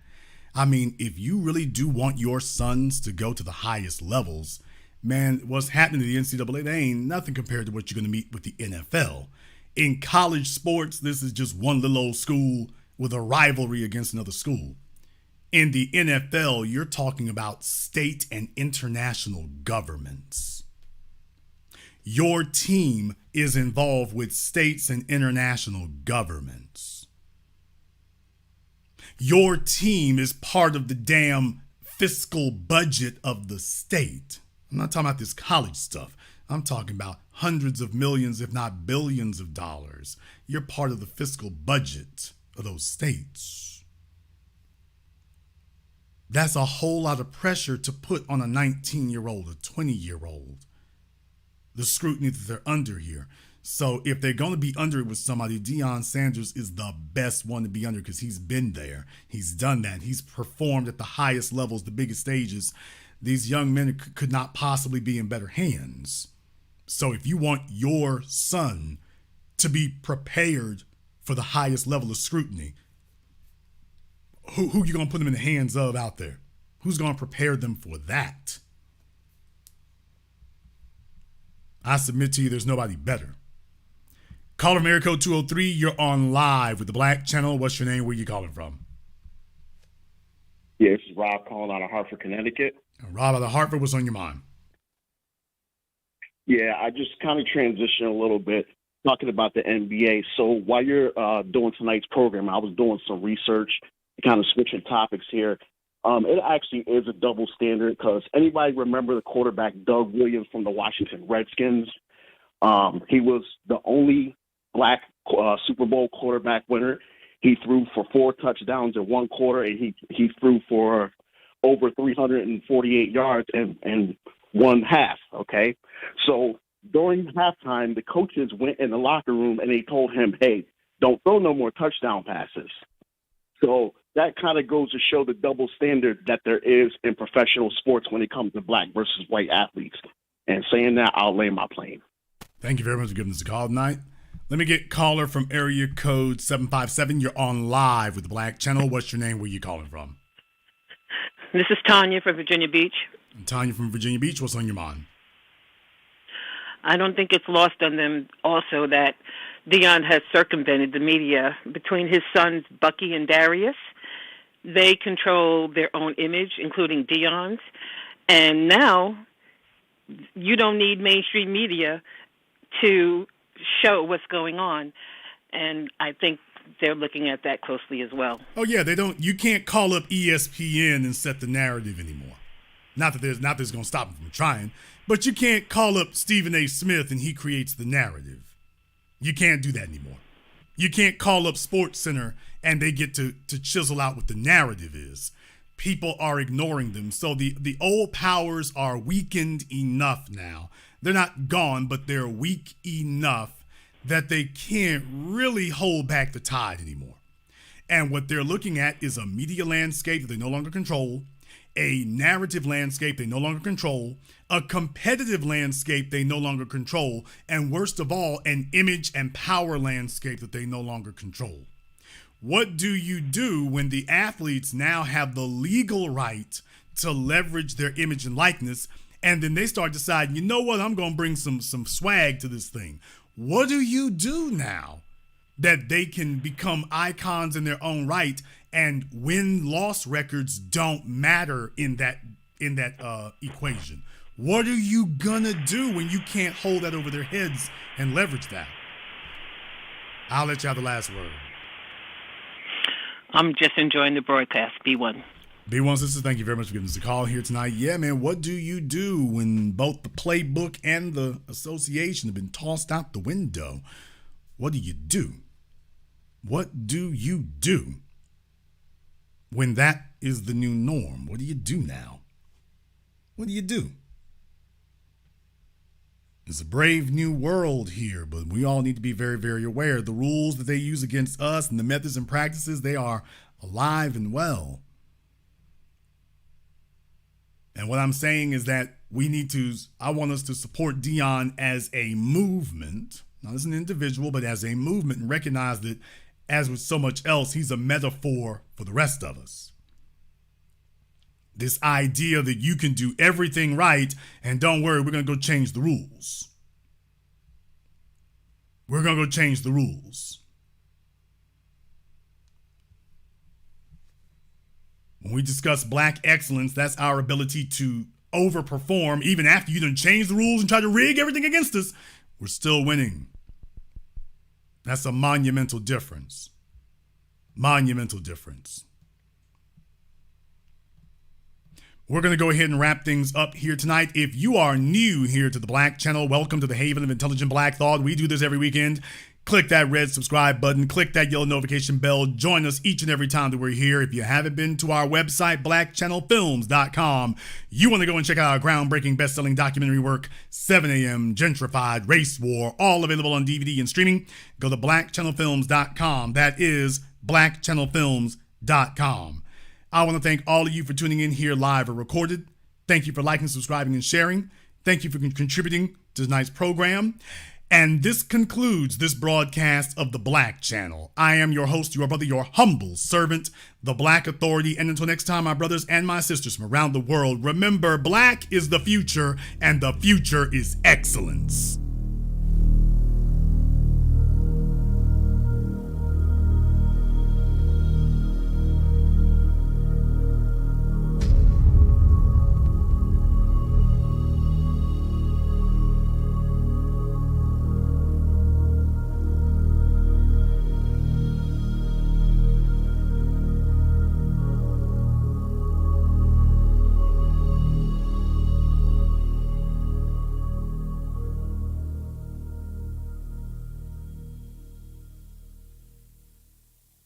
I mean, if you really do want your sons to go to the highest levels, man, what's happening to the NCAA, they ain't nothing compared to what you're going to meet with the NFL. In college sports, this is just one little old school with a rivalry against another school. In the NFL, you're talking about state and international governments. Your team is involved with states and international governments. Your team is part of the damn fiscal budget of the state. I'm not talking about this college stuff. I'm talking about hundreds of millions, if not billions of dollars. You're part of the fiscal budget of those states. That's a whole lot of pressure to put on a 19-year-old, a 20-year-old. The scrutiny that they're under here. So if they're going to be under it with somebody, Deion Sanders is the best one to be under because he's been there. He's done that. He's performed at the highest levels, the biggest stages. These young men could not possibly be in better hands. So if you want your son to be prepared for the highest level of scrutiny, who you going to put them in the hands of out there? Who's going to prepare them for that? I submit to you there's nobody better. Caller from area code 203, you're on live with the Black Channel. What's your name? Where you calling from?
Yeah, this is Rob calling out of Hartford, Connecticut.
Rob out of Hartford, what's on your mind?
Yeah, I just kind of transition a little bit talking about the NBA. So while you're doing tonight's program, I was doing some research, kind of switching topics here. It actually is a double standard because anybody remember the quarterback Doug Williams from the Washington Redskins? He was the only black Super Bowl quarterback winner. He threw for 4 touchdowns in one quarter, and he threw for over 348 yards in one half, okay? So during halftime, the coaches went in the locker room, and they told him, hey, don't throw no more touchdown passes. So that kind of goes to show the double standard that there is in professional sports when it comes to black versus white athletes. And saying that, I'll lay my plane.
Thank you very much for giving us a call tonight. Let me get caller from area code 757. You're on live with the Black Channel. What's your name? Where you calling from?
This is Tanya from Virginia Beach.
And Tanya from Virginia Beach, what's on your mind?
I don't think it's lost on them also that Deion has circumvented the media. Between his sons, Bucky and Darius, they control their own image, including Deion's. And now you don't need mainstream media to show what's going on. And I think they're looking at that closely as well.
Oh, yeah, you can't call up ESPN and set the narrative anymore. Not that there's going to stop them from trying, but you can't call up Stephen A. Smith and he creates the narrative. You can't do that anymore. You can't call up SportsCenter and they get to chisel out what the narrative is. People are ignoring them. So the old powers are weakened enough now. They're not gone, but they're weak enough that they can't really hold back the tide anymore. And what they're looking at is a media landscape that they no longer control, a narrative landscape they no longer control, a competitive landscape they no longer control, and worst of all, an image and power landscape that they no longer control. What do you do when the athletes now have the legal right to leverage their image and likeness, and then they start deciding, you know what, I'm going to bring some swag to this thing? What do you do now that they can become icons in their own right and win-loss records don't matter in that equation? What are you gonna do when you can't hold that over their heads and leverage that? I'll let you have the last word.
I'm just enjoying the broadcast. B1.
B1 Sisters, thank you very much for giving us a call here tonight. Yeah, man, what do you do when both the playbook and the association have been tossed out the window? What do you do? What do you do when that is the new norm? What do you do now? What do you do? It's a brave new world here, but we all need to be very, very aware. The rules that they use against us and the methods and practices, they are alive and well. And what I'm saying is that I want us to support Deion as a movement, not as an individual, but as a movement, and recognize that, as with so much else, he's a metaphor for the rest of us. This idea that you can do everything right, and don't worry, we're going to go change the rules. We're going to go change the rules. When we discuss black excellence, that's our ability to overperform even after you done change the rules and try to rig everything against us. We're still winning. That's a monumental difference. Monumental difference. We're going to go ahead and wrap things up here tonight. If you are new here to the Black Channel, welcome to the Haven of Intelligent Black Thought. We do this every weekend. Click that red subscribe button. Click that yellow notification bell. Join us each and every time that we're here. If you haven't been to our website, blackchannelfilms.com, you want to go and check out our groundbreaking best-selling documentary work, 7 a.m., Gentrified, Race War, all available on DVD and streaming. Go to blackchannelfilms.com. That is blackchannelfilms.com. I want to thank all of you for tuning in here live or recorded. Thank you for liking, subscribing, and sharing. Thank you for contributing to tonight's program. And this concludes this broadcast of The Black Channel. I am your host, your brother, your humble servant, the Black Authority. And until next time, my brothers and my sisters from around the world, remember, black is the future, and the future is excellence.